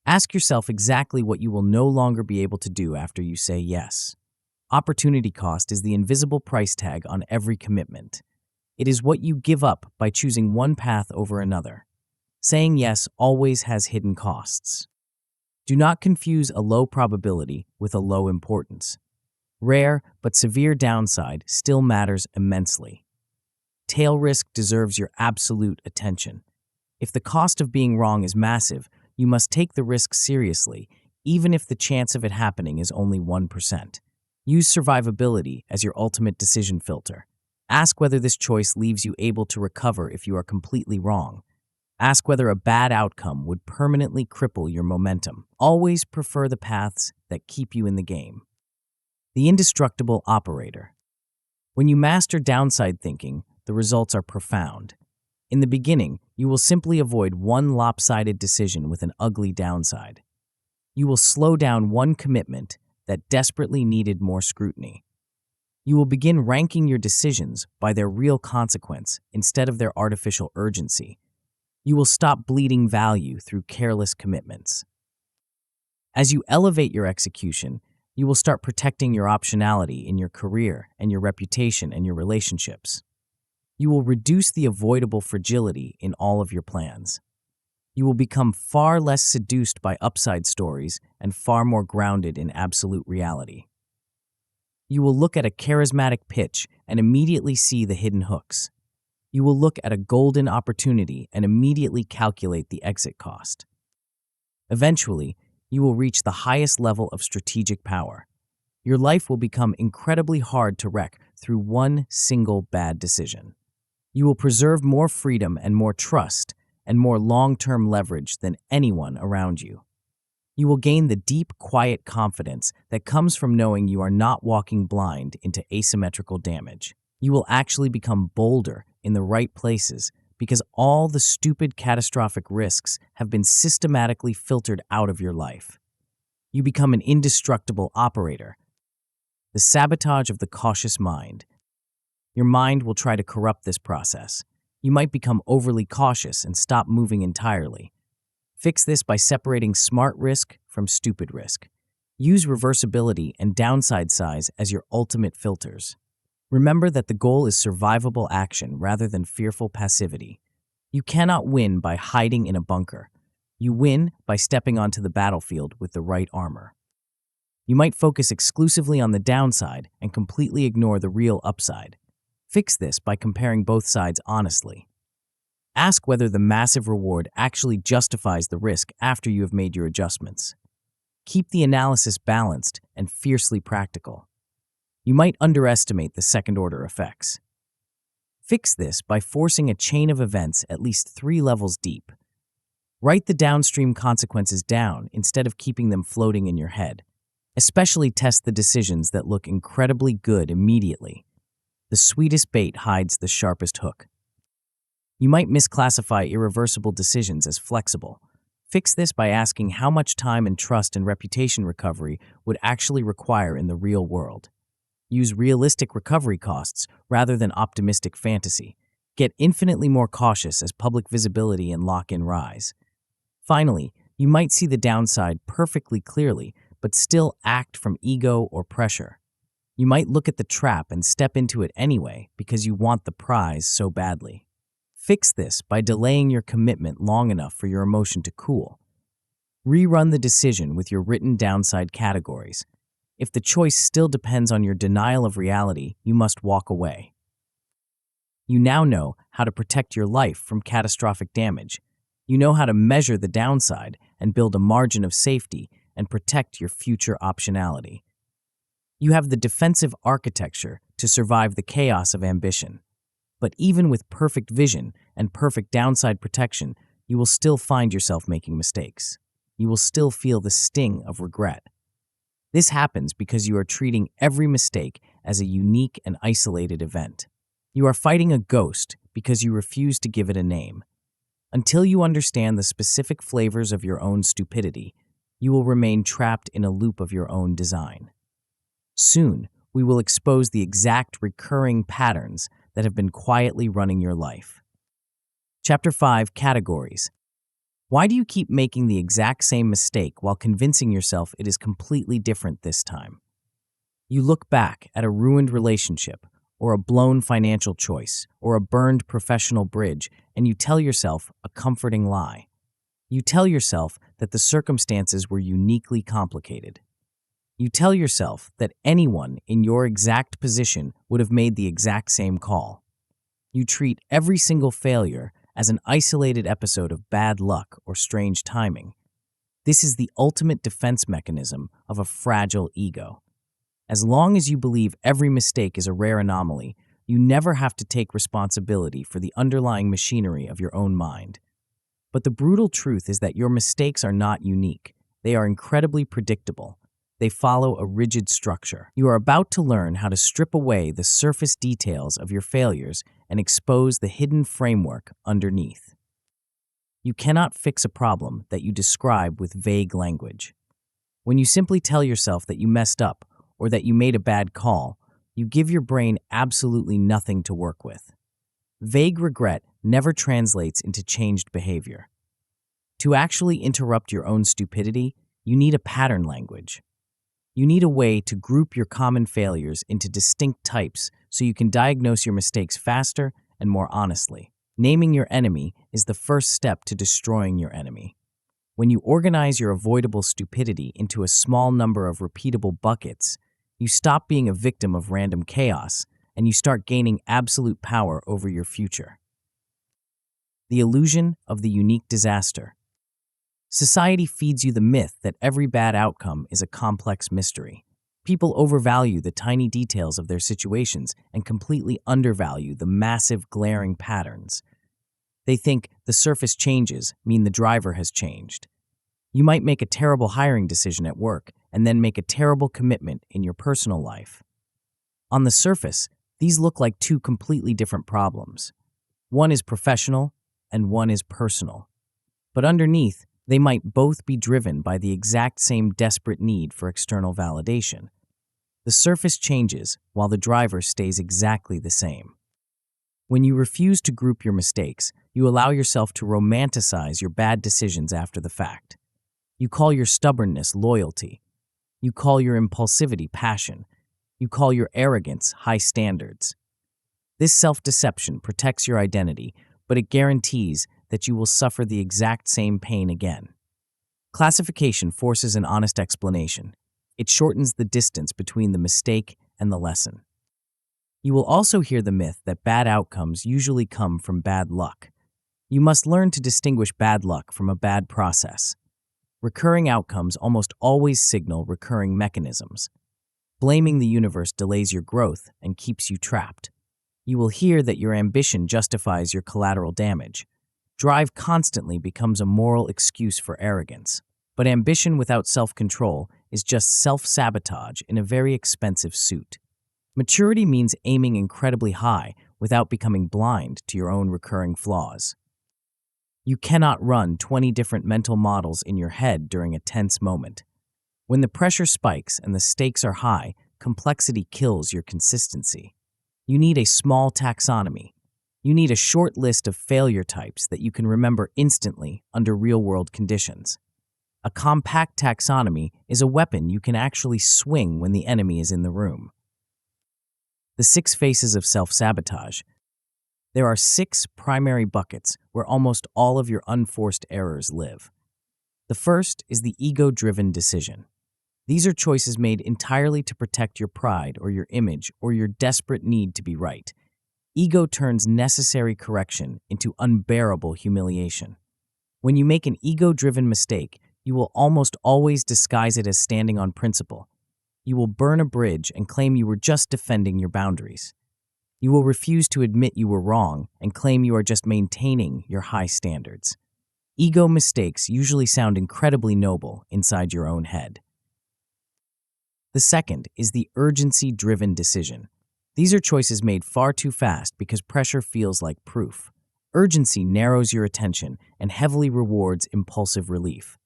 Ask yourself exactly what you will no longer be able to do after you say yes. Opportunity cost is the invisible price tag on every commitment. It is what you give up by choosing one path over another. Saying yes always has hidden costs. Do not confuse a low probability with a low importance. Rare but severe downside still matters immensely. Tail risk deserves your absolute attention. If the cost of being wrong is massive, you must take the risk seriously, even if the chance of it happening is only 1%. Use survivability as your ultimate decision filter. Ask whether this choice leaves you able to recover if you are completely wrong. Ask whether a bad outcome would permanently cripple your momentum. Always prefer the paths that keep you in the game. The indestructible operator. When you master downside thinking, the results are profound. In the beginning, you will simply avoid one lopsided decision with an ugly downside. You will slow down one commitment that desperately needed more scrutiny. You will begin ranking your decisions by their real consequence instead of their artificial urgency. You will stop bleeding value through careless commitments. As you elevate your execution, you will start protecting your optionality in your career and your reputation and your relationships. You will reduce the avoidable fragility in all of your plans. You will become far less seduced by upside stories and far more grounded in absolute reality. You will look at a charismatic pitch and immediately see the hidden hooks. You will look at a golden opportunity and immediately calculate the exit cost. Eventually, you will reach the highest level of strategic power. Your life will become incredibly hard to wreck through one single bad decision. You will preserve more freedom and more trust and more long-term leverage than anyone around you. You will gain the deep, quiet confidence that comes from knowing you are not walking blind into asymmetrical damage. You will actually become bolder in the right places because all the stupid, catastrophic risks have been systematically filtered out of your life. You become an indestructible operator. The sabotage of the cautious mind. Your mind will try to corrupt this process. You might become overly cautious and stop moving entirely. Fix this by separating smart risk from stupid risk. Use reversibility and downside size as your ultimate filters. Remember that the goal is survivable action rather than fearful passivity. You cannot win by hiding in a bunker. You win by stepping onto the battlefield with the right armor. You might focus exclusively on the downside and completely ignore the real upside. Fix this by comparing both sides honestly. Ask whether the massive reward actually justifies the risk after you have made your adjustments. Keep the analysis balanced and fiercely practical. You might underestimate the second-order effects. Fix this by forcing a chain of events at least 3 levels deep. Write the downstream consequences down instead of keeping them floating in your head. Especially test the decisions that look incredibly good immediately. The sweetest bait hides the sharpest hook. You might misclassify irreversible decisions as flexible. Fix this by asking how much time and trust and reputation recovery would actually require in the real world. Use realistic recovery costs rather than optimistic fantasy. Get infinitely more cautious as public visibility and lock-in rise. Finally, you might see the downside perfectly clearly, but still act from ego or pressure. You might look at the trap and step into it anyway because you want the prize so badly. Fix this by delaying your commitment long enough for your emotion to cool. Rerun the decision with your written downside categories. If the choice still depends on your denial of reality, you must walk away. You now know how to protect your life from catastrophic damage. You know how to measure the downside and build a margin of safety and protect your future optionality. You have the defensive architecture to survive the chaos of ambition. But even with perfect vision and perfect downside protection, you will still find yourself making mistakes. You will still feel the sting of regret. This happens because you are treating every mistake as a unique and isolated event. You are fighting a ghost because you refuse to give it a name. Until you understand the specific flavors of your own stupidity, you will remain trapped in a loop of your own design. Soon, we will expose the exact recurring patterns that have been quietly running your life. Chapter 5, Categories. Why do you keep making the exact same mistake while convincing yourself it is completely different this time? You look back at a ruined relationship, or a blown financial choice, or a burned professional bridge, and you tell yourself a comforting lie. You tell yourself that the circumstances were uniquely complicated. You tell yourself that anyone in your exact position would have made the exact same call. You treat every single failure as an isolated episode of bad luck or strange timing. This is the ultimate defense mechanism of a fragile ego. As long as you believe every mistake is a rare anomaly, you never have to take responsibility for the underlying machinery of your own mind. But the brutal truth is that your mistakes are not unique. They are incredibly predictable. They follow a rigid structure. You are about to learn how to strip away the surface details of your failures and expose the hidden framework underneath. You cannot fix a problem that you describe with vague language. When you simply tell yourself that you messed up or that you made a bad call, you give your brain absolutely nothing to work with. Vague regret never translates into changed behavior. To actually interrupt your own stupidity, you need a pattern language. You need a way to group your common failures into distinct types so you can diagnose your mistakes faster and more honestly. Naming your enemy is the first step to destroying your enemy. When you organize your avoidable stupidity into a small number of repeatable buckets, you stop being a victim of random chaos and you start gaining absolute power over your future. The illusion of the unique disaster. Society feeds you the myth that every bad outcome is a complex mystery. People overvalue the tiny details of their situations and completely undervalue the massive, glaring patterns. They think the surface changes mean the driver has changed. You might make a terrible hiring decision at work and then make a terrible commitment in your personal life. On the surface, these look like two completely different problems. One is professional and one is personal. But underneath, they might both be driven by the exact same desperate need for external validation. The surface changes while the driver stays exactly the same. When you refuse to group your mistakes, you allow yourself to romanticize your bad decisions after the fact. You call your stubbornness loyalty. You call your impulsivity passion. You call your arrogance high standards. This self-deception protects your identity, but it guarantees that you will suffer the exact same pain again. Classification forces an honest explanation. It shortens the distance between the mistake and the lesson. You will also hear the myth that bad outcomes usually come from bad luck. You must learn to distinguish bad luck from a bad process. Recurring outcomes almost always signal recurring mechanisms. Blaming the universe delays your growth and keeps you trapped. You will hear that your ambition justifies your collateral damage. Drive constantly becomes a moral excuse for arrogance. But ambition without self-control is just self-sabotage in a very expensive suit. Maturity means aiming incredibly high without becoming blind to your own recurring flaws. You cannot run 20 different mental models in your head during a tense moment. When the pressure spikes and the stakes are high, complexity kills your consistency. You need a small taxonomy. You need a short list of failure types that you can remember instantly under real-world conditions. A compact taxonomy is a weapon you can actually swing when the enemy is in the room. The 6 faces of self-sabotage. There are 6 primary buckets where almost all of your unforced errors live. The first is the ego-driven decision. These are choices made entirely to protect your pride or your image or your desperate need to be right. Ego turns necessary correction into unbearable humiliation. When you make an ego-driven mistake, you will almost always disguise it as standing on principle. You will burn a bridge and claim you were just defending your boundaries. You will refuse to admit you were wrong and claim you are just maintaining your high standards. Ego mistakes usually sound incredibly noble inside your own head. The second is the urgency-driven decision. These are choices made far too fast because pressure feels like proof. Urgency narrows your attention and heavily rewards impulsive relief.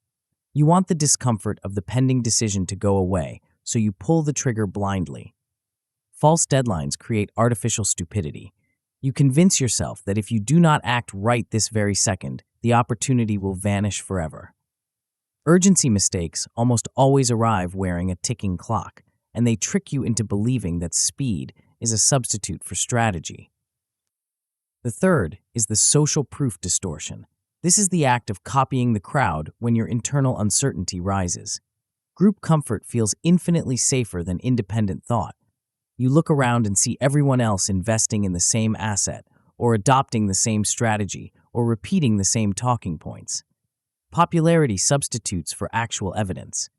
You want the discomfort of the pending decision to go away, so you pull the trigger blindly. False deadlines create artificial stupidity. You convince yourself that if you do not act right this very second, the opportunity will vanish forever. Urgency mistakes almost always arrive wearing a ticking clock, and they trick you into believing that speed is a substitute for strategy. The third is the social proof distortion. This is the act of copying the crowd when your internal uncertainty rises. Group comfort feels infinitely safer than independent thought. You look around and see everyone else investing in the same asset, or adopting the same strategy, or repeating the same talking points. Popularity substitutes for actual evidence.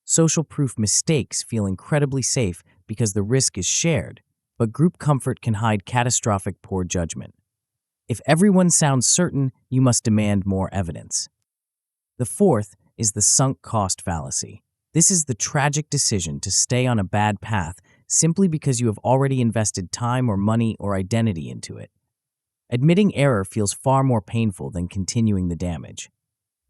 Social proof mistakes feel incredibly safe because the risk is shared, but group comfort can hide catastrophic poor judgment. If everyone sounds certain, you must demand more evidence. The fourth is the sunk cost fallacy. This is the tragic decision to stay on a bad path simply because you have already invested time or money or identity into it. Admitting error feels far more painful than continuing the damage.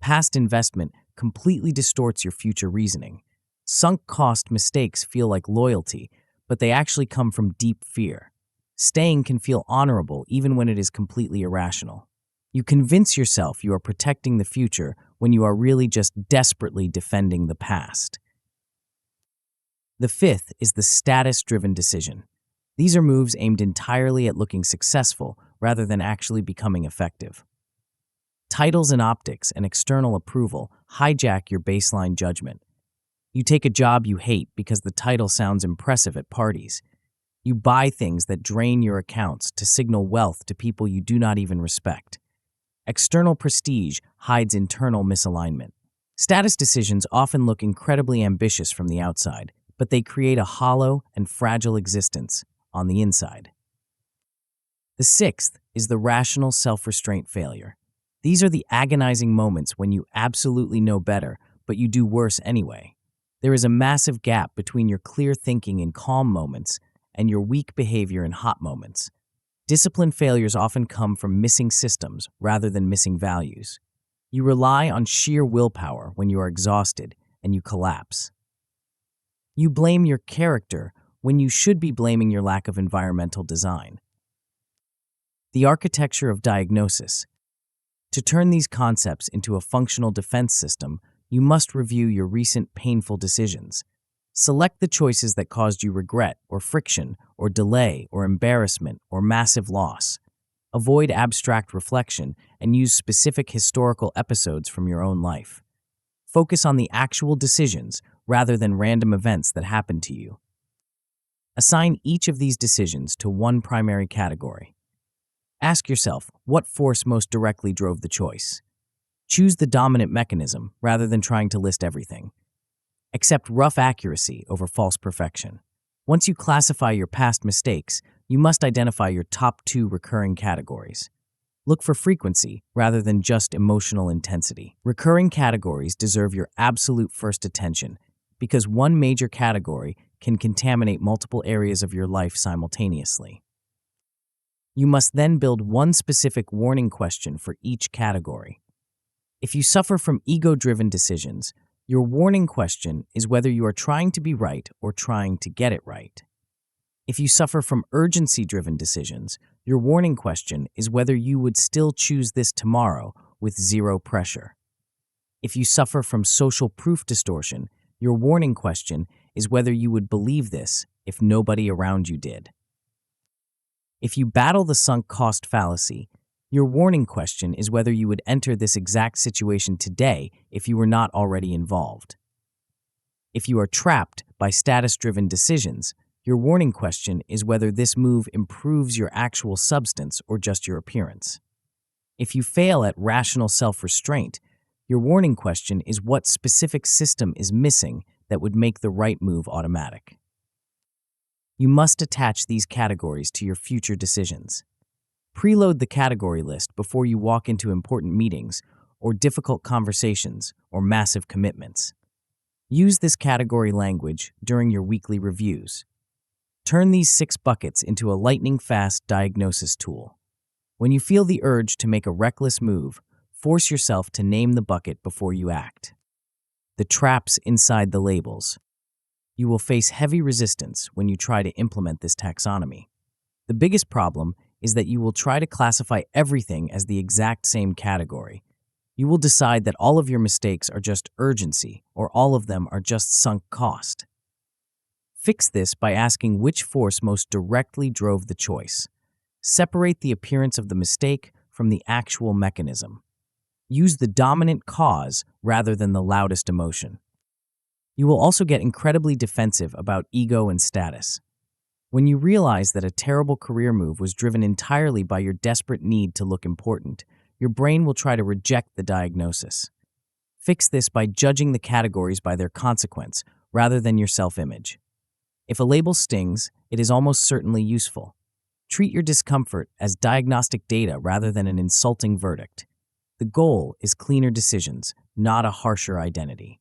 Past investment completely distorts your future reasoning. Sunk cost mistakes feel like loyalty, but they actually come from deep fear. Staying can feel honorable even when it is completely irrational. You convince yourself you are protecting the future when you are really just desperately defending the past. The fifth is the status-driven decision. These are moves aimed entirely at looking successful rather than actually becoming effective. Titles and optics and external approval hijack your baseline judgment. You take a job you hate because the title sounds impressive at parties. You buy things that drain your accounts to signal wealth to people you do not even respect. External prestige hides internal misalignment. Status decisions often look incredibly ambitious from the outside, but they create a hollow and fragile existence on the inside. The sixth is the rational self-restraint failure. These are the agonizing moments when you absolutely know better, but you do worse anyway. There is a massive gap between your clear thinking in calm moments and your weak behavior in hot moments. Discipline failures often come from missing systems rather than missing values. You rely on sheer willpower when you are exhausted and you collapse. You blame your character when you should be blaming your lack of environmental design. The architecture of diagnosis. To turn these concepts into a functional defense system, you must review your recent painful decisions. Select the choices that caused you regret or friction or delay or embarrassment or massive loss. Avoid abstract reflection and use specific historical episodes from your own life. Focus on the actual decisions rather than random events that happened to you. Assign each of these decisions to one primary category. Ask yourself, what force most directly drove the choice? Choose the dominant mechanism rather than trying to list everything. Accept rough accuracy over false perfection. Once you classify your past mistakes, you must identify your top 2 recurring categories. Look for frequency rather than just emotional intensity. Recurring categories deserve your absolute first attention because one major category can contaminate multiple areas of your life simultaneously. You must then build one specific warning question for each category. If you suffer from ego-driven decisions, your warning question is whether you are trying to be right or trying to get it right. If you suffer from urgency-driven decisions, your warning question is whether you would still choose this tomorrow with zero pressure. If you suffer from social proof distortion, your warning question is whether you would believe this if nobody around you did. If you battle the sunk cost fallacy, your warning question is whether you would enter this exact situation today if you were not already involved. If you are trapped by status-driven decisions, your warning question is whether this move improves your actual substance or just your appearance. If you fail at rational self-restraint, your warning question is what specific system is missing that would make the right move automatic. You must attach these categories to your future decisions. Preload the category list before you walk into important meetings or difficult conversations or massive commitments. Use this category language during your weekly reviews. Turn these 6 buckets into a lightning-fast diagnosis tool. When you feel the urge to make a reckless move, force yourself to name the bucket before you act. The traps inside the labels. You will face heavy resistance when you try to implement this taxonomy. The biggest problem is that you will try to classify everything as the exact same category. You will decide that all of your mistakes are just urgency, or all of them are just sunk cost. Fix this by asking which force most directly drove the choice. Separate the appearance of the mistake from the actual mechanism. Use the dominant cause rather than the loudest emotion. You will also get incredibly defensive about ego and status. When you realize that a terrible career move was driven entirely by your desperate need to look important, your brain will try to reject the diagnosis. Fix this by judging the categories by their consequence rather than your self-image. If a label stings, it is almost certainly useful. Treat your discomfort as diagnostic data rather than an insulting verdict. The goal is cleaner decisions, not a harsher identity.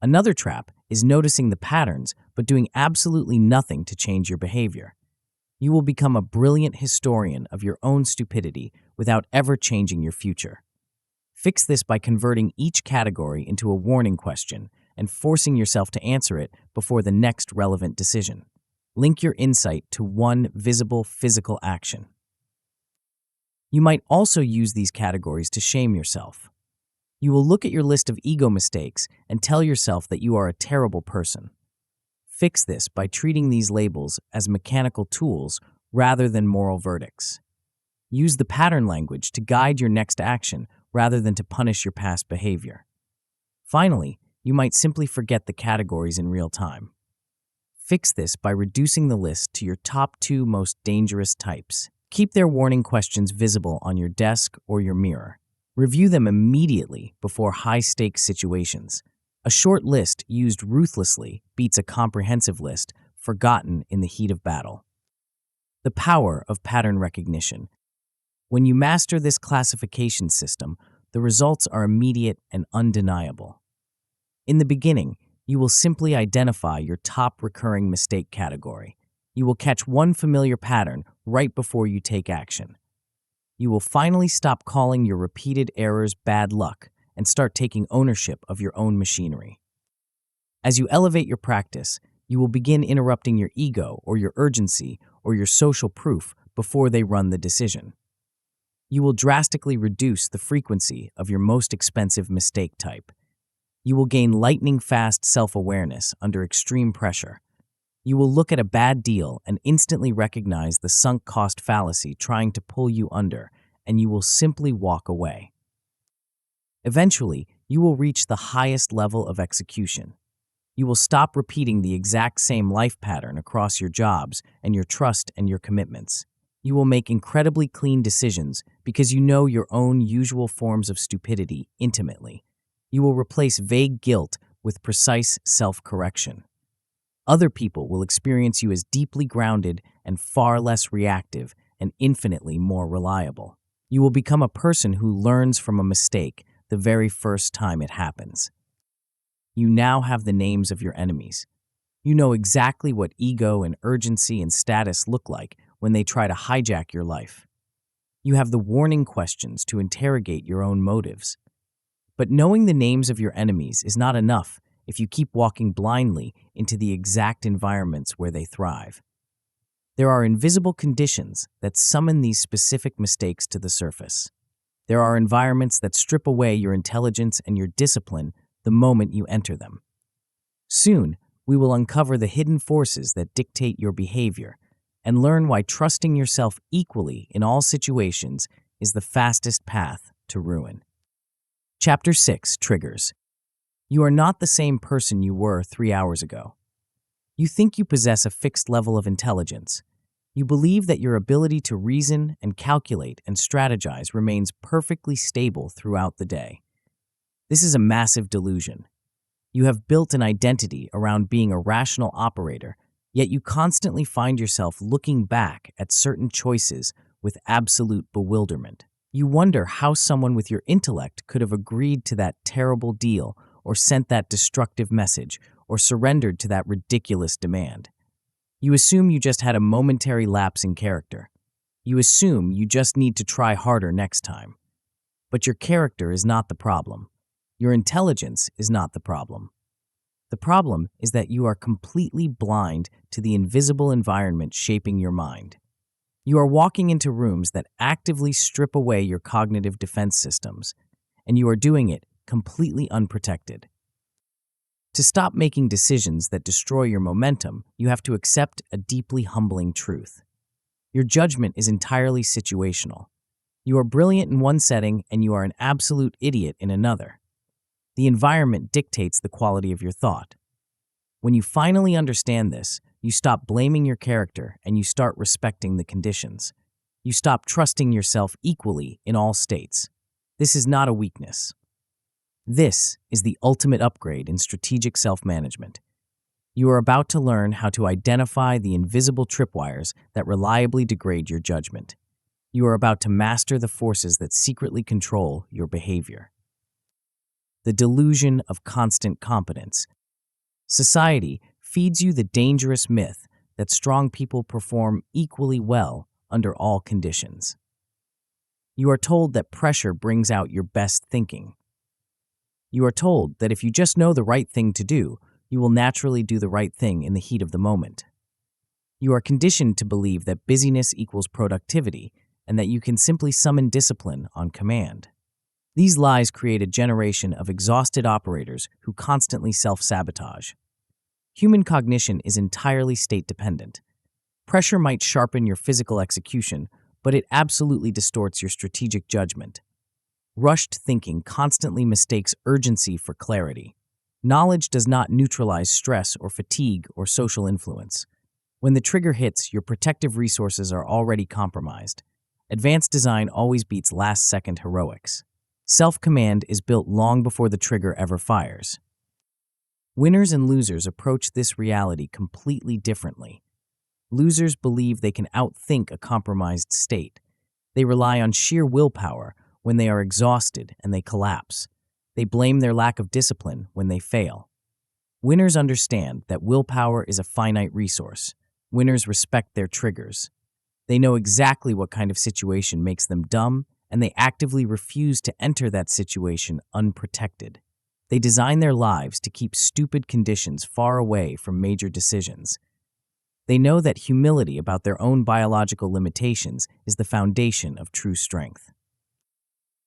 Another trap is noticing the patterns but doing absolutely nothing to change your behavior. You will become a brilliant historian of your own stupidity without ever changing your future. Fix this by converting each category into a warning question and forcing yourself to answer it before the next relevant decision. Link your insight to one visible physical action. You might also use these categories to shame yourself. You will look at your list of ego mistakes and tell yourself that you are a terrible person. Fix this by treating these labels as mechanical tools rather than moral verdicts. Use the pattern language to guide your next action rather than to punish your past behavior. Finally, you might simply forget the categories in real time. Fix this by reducing the list to your top 2 most dangerous types. Keep their warning questions visible on your desk or your mirror. Review them immediately before high-stakes situations. A short list used ruthlessly beats a comprehensive list forgotten in the heat of battle. The power of pattern recognition. When you master this classification system, the results are immediate and undeniable. In the beginning, you will simply identify your top recurring mistake category. You will catch one familiar pattern right before you take action. You will finally stop calling your repeated errors bad luck and start taking ownership of your own machinery. As you elevate your practice, you will begin interrupting your ego or your urgency or your social proof before they run the decision. You will drastically reduce the frequency of your most expensive mistake type. You will gain lightning-fast self-awareness under extreme pressure. You will look at a bad deal and instantly recognize the sunk cost fallacy trying to pull you under, and you will simply walk away. Eventually, you will reach the highest level of execution. You will stop repeating the exact same life pattern across your jobs and your trust and your commitments. You will make incredibly clean decisions because you know your own usual forms of stupidity intimately. You will replace vague guilt with precise self-correction. Other people will experience you as deeply grounded and far less reactive and infinitely more reliable. You will become a person who learns from a mistake the very first time it happens. You now have the names of your enemies. You know exactly what ego and urgency and status look like when they try to hijack your life. You have the warning questions to interrogate your own motives. But knowing the names of your enemies is not enough if you keep walking blindly into the exact environments where they thrive. There are invisible conditions that summon these specific mistakes to the surface. There are environments that strip away your intelligence and your discipline the moment you enter them. Soon, we will uncover the hidden forces that dictate your behavior and learn why trusting yourself equally in all situations is the fastest path to ruin. Chapter 6: Triggers. You are not the same person you were 3 hours ago. You think you possess a fixed level of intelligence. You believe that your ability to reason and calculate and strategize remains perfectly stable throughout the day. This is a massive delusion. You have built an identity around being a rational operator, yet you constantly find yourself looking back at certain choices with absolute bewilderment. You wonder how someone with your intellect could have agreed to that terrible deal or sent that destructive message or surrendered to that ridiculous demand. You assume you just had a momentary lapse in character. You assume you just need to try harder next time. But your character is not the problem. Your intelligence is not the problem. The problem is that you are completely blind to the invisible environment shaping your mind. You are walking into rooms that actively strip away your cognitive defense systems, and you are doing it completely unprotected. To stop making decisions that destroy your momentum, you have to accept a deeply humbling truth. Your judgment is entirely situational. You are brilliant in one setting and you are an absolute idiot in another. The environment dictates the quality of your thought. When you finally understand this, you stop blaming your character and you start respecting the conditions. You stop trusting yourself equally in all states. This is not a weakness. This is the ultimate upgrade in strategic self-management. You are about to learn how to identify the invisible tripwires that reliably degrade your judgment. You are about to master the forces that secretly control your behavior. The delusion of constant competence. Society feeds you the dangerous myth that strong people perform equally well under all conditions. You are told that pressure brings out your best thinking. You are told that if you just know the right thing to do, you will naturally do the right thing in the heat of the moment. You are conditioned to believe that busyness equals productivity and that you can simply summon discipline on command. These lies create a generation of exhausted operators who constantly self-sabotage. Human cognition is entirely state-dependent. Pressure might sharpen your physical execution, but it absolutely distorts your strategic judgment. Rushed thinking constantly mistakes urgency for clarity. Knowledge does not neutralize stress or fatigue or social influence. When the trigger hits, your protective resources are already compromised. Advanced design always beats last-second heroics. Self-command is built long before the trigger ever fires. Winners and losers approach this reality completely differently. Losers believe they can outthink a compromised state. They rely on sheer willpower when they are exhausted and they collapse. They blame their lack of discipline when they fail. Winners understand that willpower is a finite resource. Winners respect their triggers. They know exactly what kind of situation makes them dumb, and they actively refuse to enter that situation unprotected. They design their lives to keep stupid conditions far away from major decisions. They know that humility about their own biological limitations is the foundation of true strength.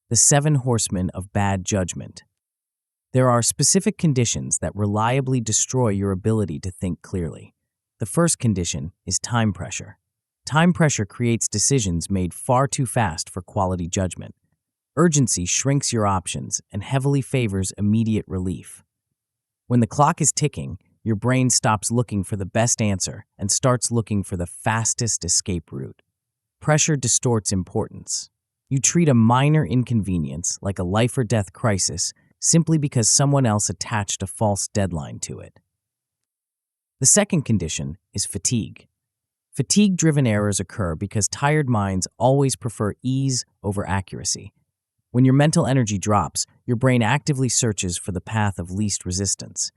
The 7 horsemen of bad judgment. There are specific conditions that reliably destroy your ability to think clearly. The first condition is time pressure. Time pressure creates decisions made far too fast for quality judgment. Urgency shrinks your options and heavily favors immediate relief. When the clock is ticking, your brain stops looking for the best answer and starts looking for the fastest escape route. Pressure distorts importance. You treat a minor inconvenience, like a life or death crisis, simply because someone else attached a false deadline to it. The second condition is fatigue. Fatigue-driven errors occur because tired minds always prefer ease over accuracy. When your mental energy drops, your brain actively searches for the path of least resistance.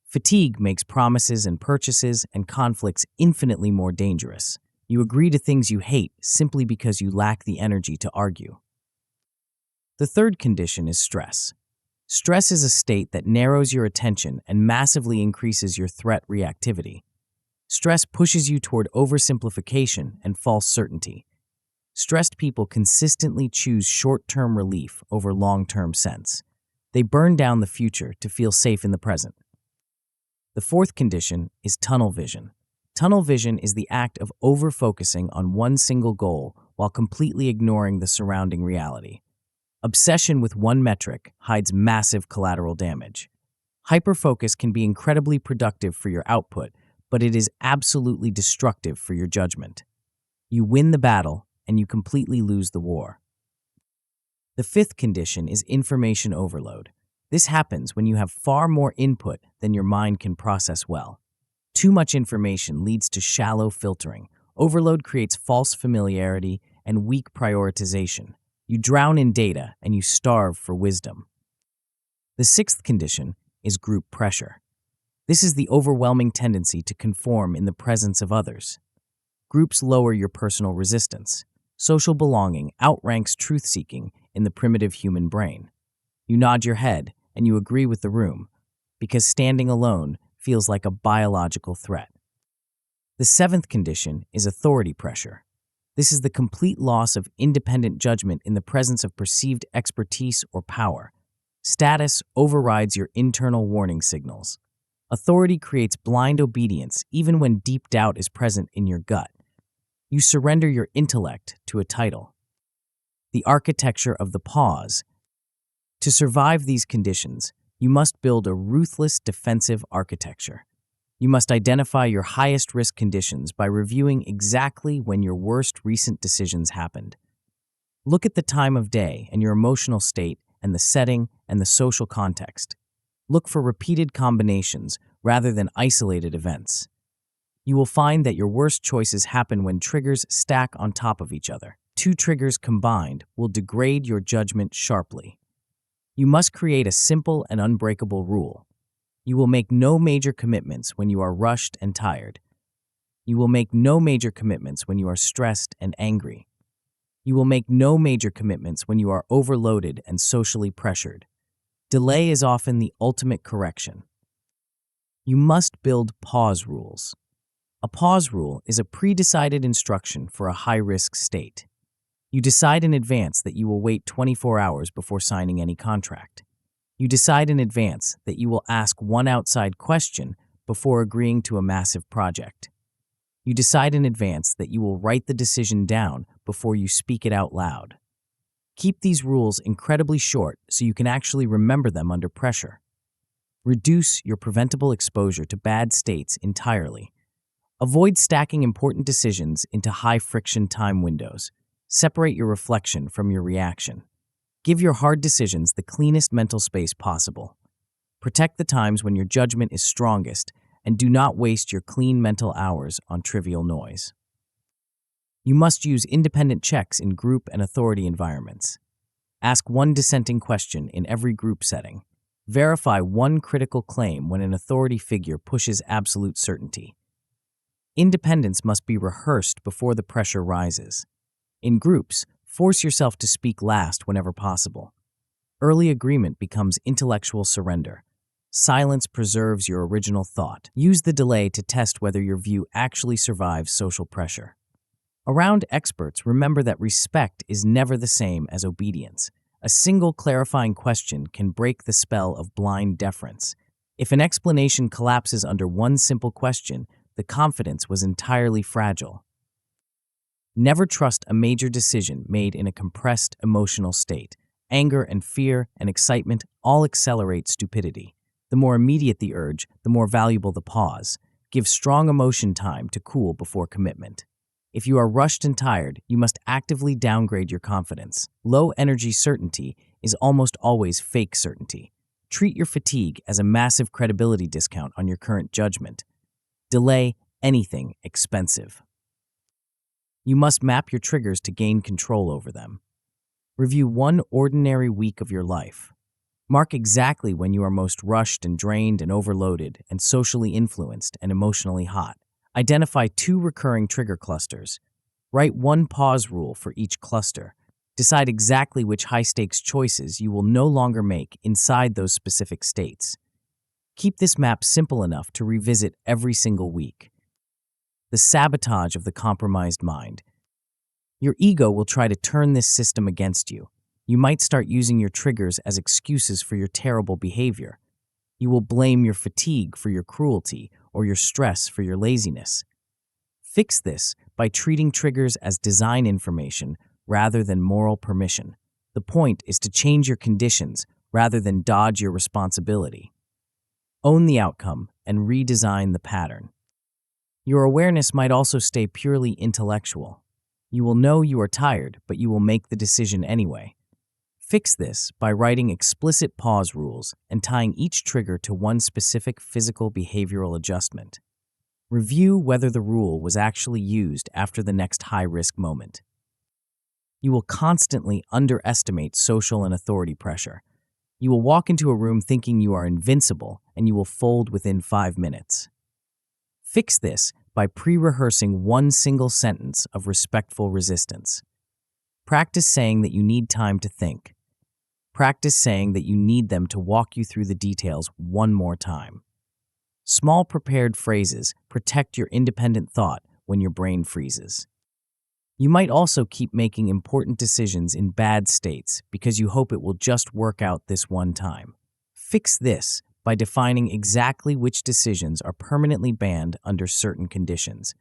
Fatigue makes promises and purchases and conflicts infinitely more dangerous. You agree to things you hate simply because you lack the energy to argue. The third condition is stress. Stress is a state that narrows your attention and massively increases your threat reactivity. Stress pushes you toward oversimplification and false certainty. Stressed people consistently choose short-term relief over long-term sense. They burn down the future to feel safe in the present. The fourth condition is tunnel vision. Tunnel vision is the act of over-focusing on one single goal while completely ignoring the surrounding reality. Obsession with one metric hides massive collateral damage. Hyperfocus can be incredibly productive for your output, but it is absolutely destructive for your judgment. You win the battle, and you completely lose the war. The fifth condition is information overload. This happens when you have far more input than your mind can process well. Too much information leads to shallow filtering. Overload creates false familiarity and weak prioritization. You drown in data and you starve for wisdom. The sixth condition is group pressure. This is the overwhelming tendency to conform in the presence of others. Groups lower your personal resistance. Social belonging outranks truth-seeking in the primitive human brain. You nod your head and you agree with the room, because standing alone feels like a biological threat. The seventh condition is authority pressure. This is the complete loss of independent judgment in the presence of perceived expertise or power. Status overrides your internal warning signals. Authority creates blind obedience even when deep doubt is present in your gut. You surrender your intellect to a title. The architecture of the pause. To survive these conditions, you must build a ruthless defensive architecture. You must identify your highest risk conditions by reviewing exactly when your worst recent decisions happened. Look at the time of day and your emotional state and the setting and the social context. Look for repeated combinations rather than isolated events. You will find that your worst choices happen when triggers stack on top of each other. Two triggers combined will degrade your judgment sharply. You must create a simple and unbreakable rule. You will make no major commitments when you are rushed and tired. You will make no major commitments when you are stressed and angry. You will make no major commitments when you are overloaded and socially pressured. Delay is often the ultimate correction. You must build pause rules. A pause rule is a pre-decided instruction for a high-risk state. You decide in advance that you will wait 24 hours before signing any contract. You decide in advance that you will ask one outside question before agreeing to a massive project. You decide in advance that you will write the decision down before you speak it out loud. Keep these rules incredibly short so you can actually remember them under pressure. Reduce your preventable exposure to bad states entirely. Avoid stacking important decisions into high-friction time windows. Separate your reflection from your reaction. Give your hard decisions the cleanest mental space possible. Protect the times when your judgment is strongest, and do not waste your clean mental hours on trivial noise. You must use independent checks in group and authority environments. Ask one dissenting question in every group setting. Verify one critical claim when an authority figure pushes absolute certainty. Independence must be rehearsed before the pressure rises. In groups, force yourself to speak last whenever possible. Early agreement becomes intellectual surrender. Silence preserves your original thought. Use the delay to test whether your view actually survives social pressure. Around experts, remember that respect is never the same as obedience. A single clarifying question can break the spell of blind deference. If an explanation collapses under one simple question, the confidence was entirely fragile. Never trust a major decision made in a compressed emotional state. Anger and fear and excitement all accelerate stupidity. The more immediate the urge, the more valuable the pause. Give strong emotion time to cool before commitment. If you are rushed and tired, you must actively downgrade your confidence. Low energy certainty is almost always fake certainty. Treat your fatigue as a massive credibility discount on your current judgment. Delay anything expensive. You must map your triggers to gain control over them. Review one ordinary week of your life. Mark exactly when you are most rushed and drained and overloaded and socially influenced and emotionally hot. Identify 2 recurring trigger clusters. Write one pause rule for each cluster. Decide exactly which high-stakes choices you will no longer make inside those specific states. Keep this map simple enough to revisit every single week. The sabotage of the compromised mind. Your ego will try to turn this system against you. You might start using your triggers as excuses for your terrible behavior. You will blame your fatigue for your cruelty or your stress for your laziness. Fix this by treating triggers as design information rather than moral permission. The point is to change your conditions rather than dodge your responsibility. Own the outcome and redesign the pattern. Your awareness might also stay purely intellectual. You will know you are tired, but you will make the decision anyway. Fix this by writing explicit pause rules and tying each trigger to one specific physical behavioral adjustment. Review whether the rule was actually used after the next high-risk moment. You will constantly underestimate social and authority pressure. You will walk into a room thinking you are invincible, and you will fold within 5 minutes. Fix this by pre-rehearsing one single sentence of respectful resistance. Practice saying that you need time to think. Practice saying that you need them to walk you through the details one more time. Small prepared phrases protect your independent thought when your brain freezes. You might also keep making important decisions in bad states because you hope it will just work out this one time. Fix this by defining exactly which decisions are permanently banned under certain conditions.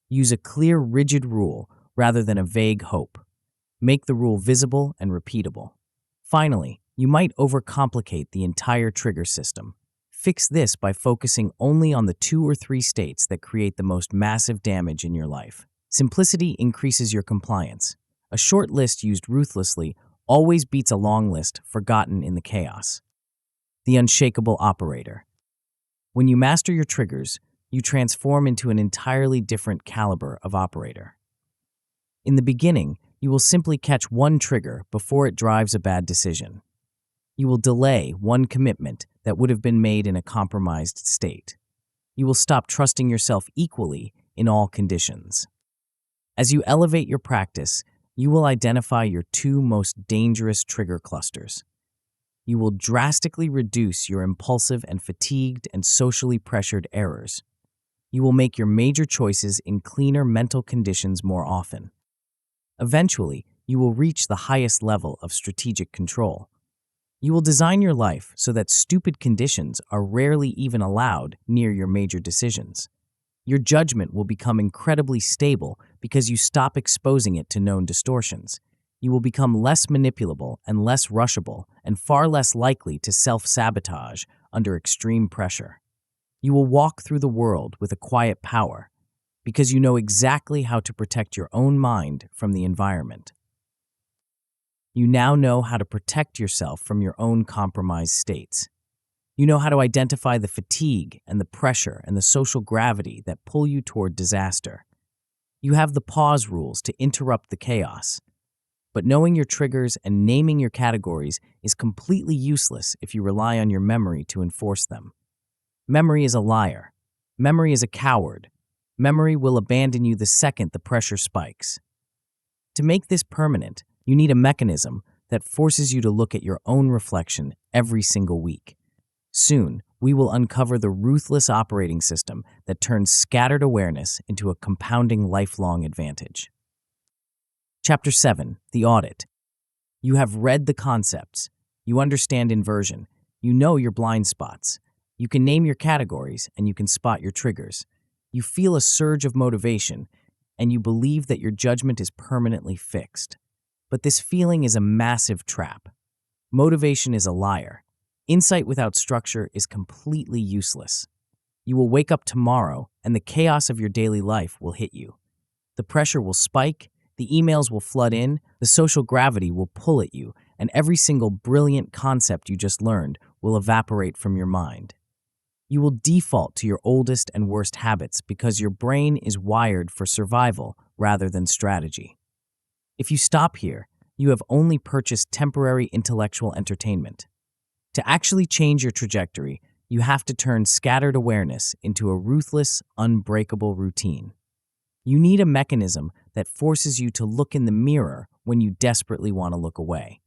Use a clear, rigid rule rather than a vague hope. Make the rule visible and repeatable. Finally, you might overcomplicate the entire trigger system. Fix this by focusing only on the 2 or 3 states that create the most massive damage in your life. Simplicity increases your compliance. A short list used ruthlessly always beats a long list forgotten in the chaos. The unshakable operator. When you master your triggers, you transform into an entirely different caliber of operator. In the beginning, you will simply catch one trigger before it drives a bad decision. You will delay one commitment that would have been made in a compromised state. You will stop trusting yourself equally in all conditions. As you elevate your practice, you will identify your 2 most dangerous trigger clusters. You will drastically reduce your impulsive and fatigued and socially pressured errors. You will make your major choices in cleaner mental conditions more often. Eventually, you will reach the highest level of strategic control. You will design your life so that stupid conditions are rarely even allowed near your major decisions. Your judgment will become incredibly stable because you stop exposing it to known distortions. You will become less manipulable and less rushable and far less likely to self-sabotage under extreme pressure. You will walk through the world with a quiet power because you know exactly how to protect your own mind from the environment. You now know how to protect yourself from your own compromised states. You know how to identify the fatigue and the pressure and the social gravity that pull you toward disaster. You have the pause rules to interrupt the chaos. But knowing your triggers and naming your categories is completely useless if you rely on your memory to enforce them. Memory is a liar. Memory is a coward. Memory will abandon you the second the pressure spikes. To make this permanent, you need a mechanism that forces you to look at your own reflection every single week. Soon, we will uncover the ruthless operating system that turns scattered awareness into a compounding lifelong advantage. Chapter 7, The Audit. You have read the concepts. You understand inversion. You know your blind spots. You can name your categories, and you can spot your triggers. You feel a surge of motivation, and you believe that your judgment is permanently fixed. But this feeling is a massive trap. Motivation is a liar. Insight without structure is completely useless. You will wake up tomorrow, and the chaos of your daily life will hit you. The pressure will spike, the emails will flood in, the social gravity will pull at you, and every single brilliant concept you just learned will evaporate from your mind. You will default to your oldest and worst habits because your brain is wired for survival rather than strategy. If you stop here, you have only purchased temporary intellectual entertainment. To actually change your trajectory, you have to turn scattered awareness into a ruthless, unbreakable routine. You need a mechanism that forces you to look in the mirror when you desperately want to look away.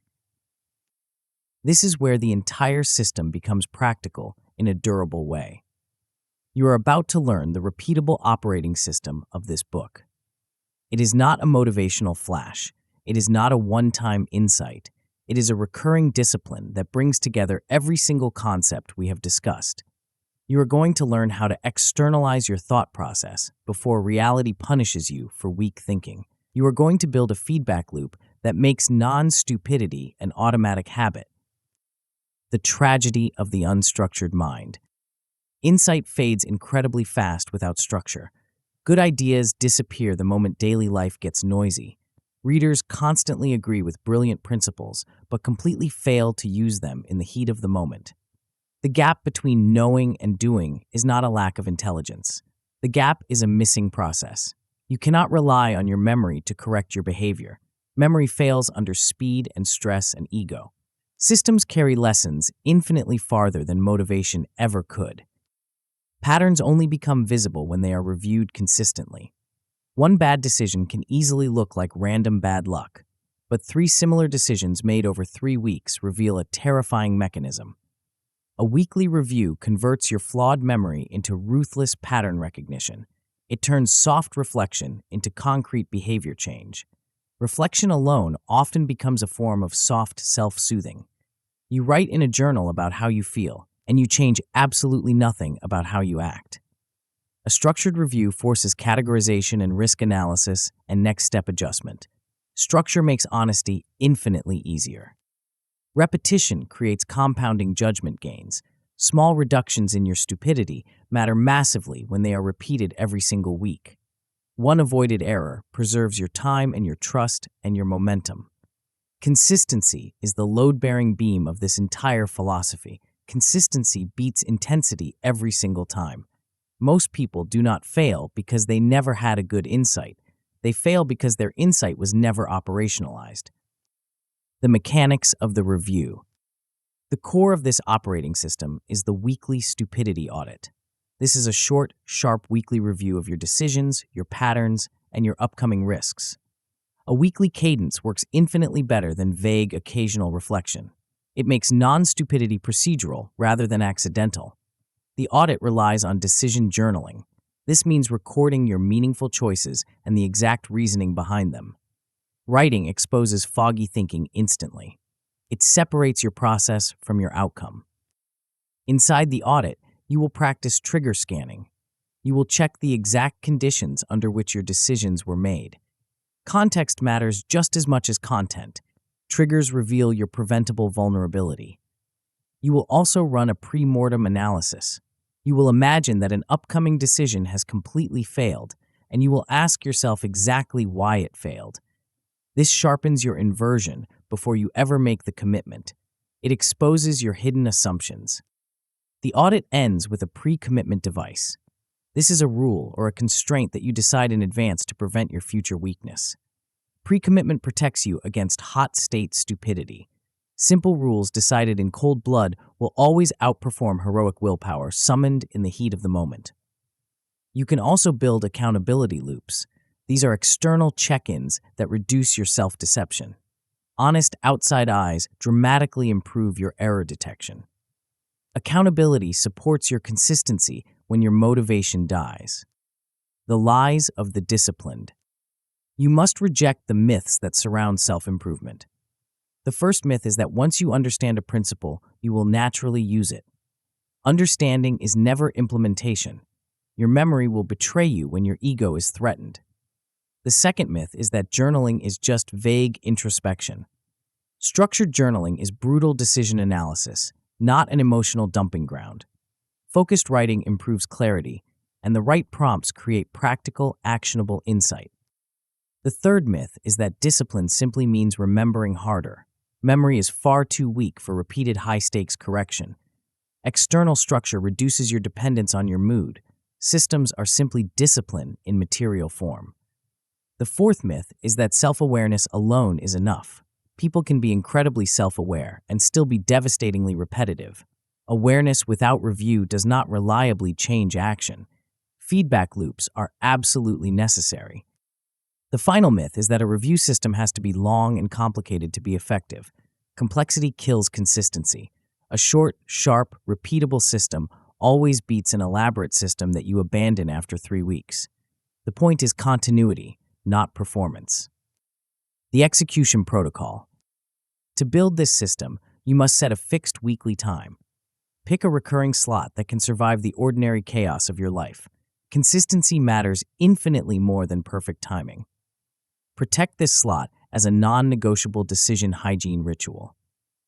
This is where the entire system becomes practical in a durable way. You are about to learn the repeatable operating system of this book. It is not a motivational flash. It is not a one-time insight. It is a recurring discipline that brings together every single concept we have discussed. You are going to learn how to externalize your thought process before reality punishes you for weak thinking. You are going to build a feedback loop that makes non-stupidity an automatic habit. The tragedy of the unstructured mind. Insight fades incredibly fast without structure. Good ideas disappear the moment daily life gets noisy. Readers constantly agree with brilliant principles, but completely fail to use them in the heat of the moment. The gap between knowing and doing is not a lack of intelligence. The gap is a missing process. You cannot rely on your memory to correct your behavior. Memory fails under speed and stress and ego. Systems carry lessons infinitely farther than motivation ever could. Patterns only become visible when they are reviewed consistently. One bad decision can easily look like random bad luck, but 3 similar decisions made over 3 weeks reveal a terrifying mechanism. A weekly review converts your flawed memory into ruthless pattern recognition. It turns soft reflection into concrete behavior change. Reflection alone often becomes a form of soft self-soothing. You write in a journal about how you feel, and you change absolutely nothing about how you act. A structured review forces categorization and risk analysis and next step adjustment. Structure makes honesty infinitely easier. Repetition creates compounding judgment gains. Small reductions in your stupidity matter massively when they are repeated every single week. One avoided error preserves your time and your trust and your momentum. Consistency is the load-bearing beam of this entire philosophy. Consistency beats intensity every single time. Most people do not fail because they never had a good insight. They fail because their insight was never operationalized. The mechanics of the review. The core of this operating system is the weekly stupidity audit. This is a short, sharp weekly review of your decisions, your patterns, and your upcoming risks. A weekly cadence works infinitely better than vague, occasional reflection. It makes non-stupidity procedural rather than accidental. The audit relies on decision journaling. This means recording your meaningful choices and the exact reasoning behind them. Writing exposes foggy thinking instantly. It separates your process from your outcome. Inside the audit, you will practice trigger scanning. You will check the exact conditions under which your decisions were made. Context matters just as much as content. Triggers reveal your preventable vulnerability. You will also run a pre-mortem analysis. You will imagine that an upcoming decision has completely failed, and you will ask yourself exactly why it failed. This sharpens your inversion before you ever make the commitment. It exposes your hidden assumptions. The audit ends with a pre-commitment device. This is a rule or a constraint that you decide in advance to prevent your future weakness. Pre-commitment protects you against hot-state stupidity. Simple rules decided in cold blood will always outperform heroic willpower summoned in the heat of the moment. You can also build accountability loops. These are external check-ins that reduce your self-deception. Honest outside eyes dramatically improve your error detection. Accountability supports your consistency when your motivation dies. The lies of the disciplined. You must reject the myths that surround self-improvement. The first myth is that once you understand a principle, you will naturally use it. Understanding is never implementation. Your memory will betray you when your ego is threatened. The second myth is that journaling is just vague introspection. Structured journaling is brutal decision analysis, not an emotional dumping ground. Focused writing improves clarity, and the right prompts create practical, actionable insight. The third myth is that discipline simply means remembering harder. Memory is far too weak for repeated high-stakes correction. External structure reduces your dependence on your mood. Systems are simply discipline in material form. The fourth myth is that self-awareness alone is enough. People can be incredibly self-aware and still be devastatingly repetitive. Awareness without review does not reliably change action. Feedback loops are absolutely necessary. The final myth is that a review system has to be long and complicated to be effective. Complexity kills consistency. A short, sharp, repeatable system always beats an elaborate system that you abandon after 3 weeks. The point is continuity, not performance. The execution protocol. To build this system, you must set a fixed weekly time. Pick a recurring slot that can survive the ordinary chaos of your life. Consistency matters infinitely more than perfect timing. Protect this slot as a non-negotiable decision hygiene ritual.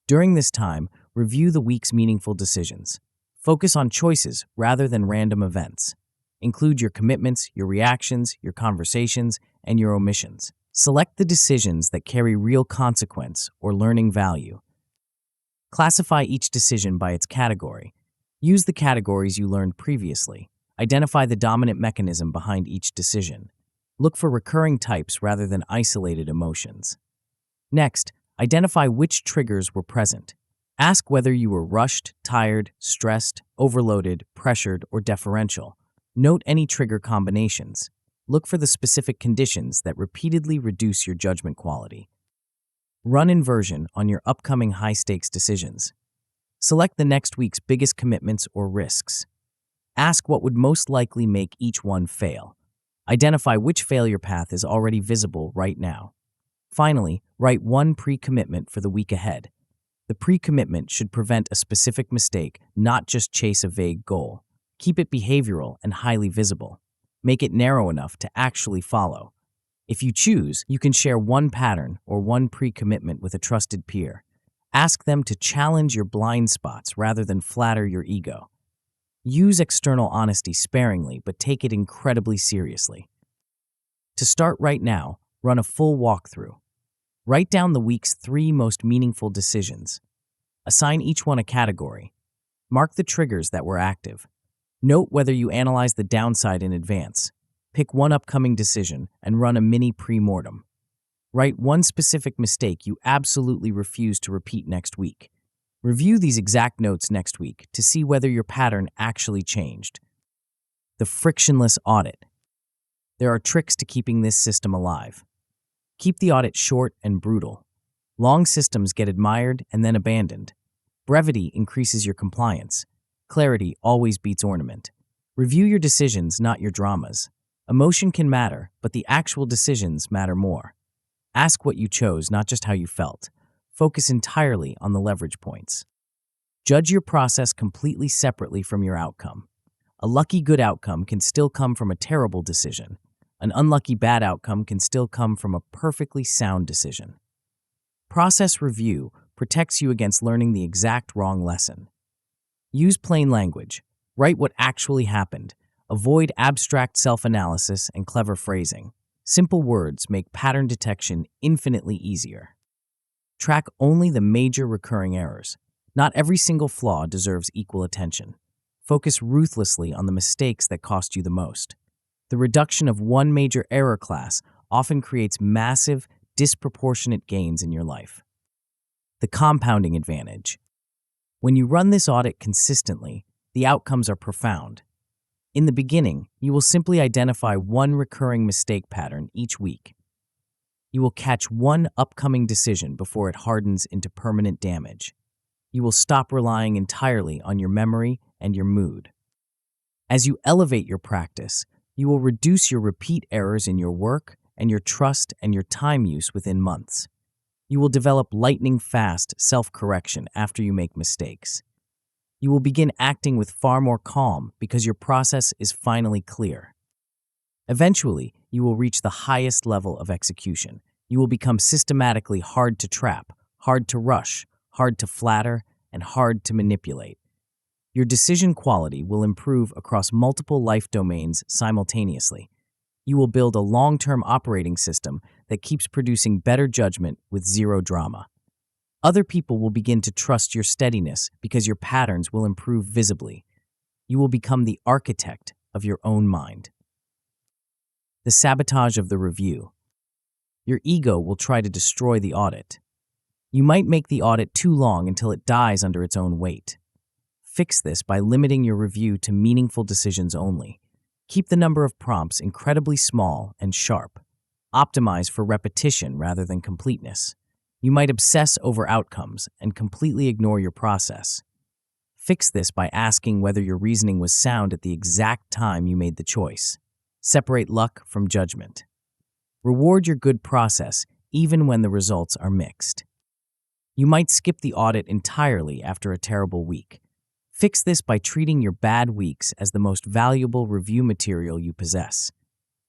During this time, review the week's meaningful decisions. Focus on choices rather than random events. Include your commitments, your reactions, your conversations, and your omissions. Select the decisions that carry real consequence or learning value. Classify each decision by its category. Use the categories you learned previously. Identify the dominant mechanism behind each decision. Look for recurring types rather than isolated emotions. Next, identify which triggers were present. Ask whether you were rushed, tired, stressed, overloaded, pressured, or deferential. Note any trigger combinations. Look for the specific conditions that repeatedly reduce your judgment quality. Run inversion on your upcoming high-stakes decisions. Select the next week's biggest commitments or risks. Ask what would most likely make each one fail. Identify which failure path is already visible right now. Finally, write one pre-commitment for the week ahead. The pre-commitment should prevent a specific mistake, not just chase a vague goal. Keep it behavioral and highly visible. Make it narrow enough to actually follow. If you choose, you can share one pattern or one pre-commitment with a trusted peer. Ask them to challenge your blind spots rather than flatter your ego. Use external honesty sparingly, but take it incredibly seriously. To start right now, run a full walkthrough. Write down the week's 3 most meaningful decisions. Assign each one a category. Mark the triggers that were active. Note whether you analyze the downside in advance. Pick one upcoming decision and run a mini pre-mortem. Write one specific mistake you absolutely refuse to repeat next week. Review these exact notes next week to see whether your pattern actually changed. The frictionless audit. There are tricks to keeping this system alive. Keep the audit short and brutal. Long systems get admired and then abandoned. Brevity increases your compliance. Clarity always beats ornament. Review your decisions, not your dramas. Emotion can matter, but the actual decisions matter more. Ask what you chose, not just how you felt. Focus entirely on the leverage points. Judge your process completely separately from your outcome. A lucky good outcome can still come from a terrible decision. An unlucky bad outcome can still come from a perfectly sound decision. Process review protects you against learning the exact wrong lesson. Use plain language. Write what actually happened. Avoid abstract self-analysis and clever phrasing. Simple words make pattern detection infinitely easier. Track only the major recurring errors. Not every single flaw deserves equal attention. Focus ruthlessly on the mistakes that cost you the most. The reduction of one major error class often creates massive, disproportionate gains in your life. The compounding advantage. When you run this audit consistently, the outcomes are profound. In the beginning, you will simply identify one recurring mistake pattern each week. You will catch one upcoming decision before it hardens into permanent damage. You will stop relying entirely on your memory and your mood. As you elevate your practice, you will reduce your repeat errors in your work and your trust and your time use within months. You will develop lightning-fast self-correction after you make mistakes. You will begin acting with far more calm because your process is finally clear. Eventually, you will reach the highest level of execution. You will become systematically hard to trap, hard to rush, hard to flatter, and hard to manipulate. Your decision quality will improve across multiple life domains simultaneously. You will build a long-term operating system that keeps producing better judgment with zero drama. Other people will begin to trust your steadiness because your patterns will improve visibly. You will become the architect of your own mind. The sabotage of the review. Your ego will try to destroy the audit. You might make the audit too long until it dies under its own weight. Fix this by limiting your review to meaningful decisions only. Keep the number of prompts incredibly small and sharp. Optimize for repetition rather than completeness. You might obsess over outcomes and completely ignore your process. Fix this by asking whether your reasoning was sound at the exact time you made the choice. Separate luck from judgment. Reward your good process even when the results are mixed. You might skip the audit entirely after a terrible week. Fix this by treating your bad weeks as the most valuable review material you possess.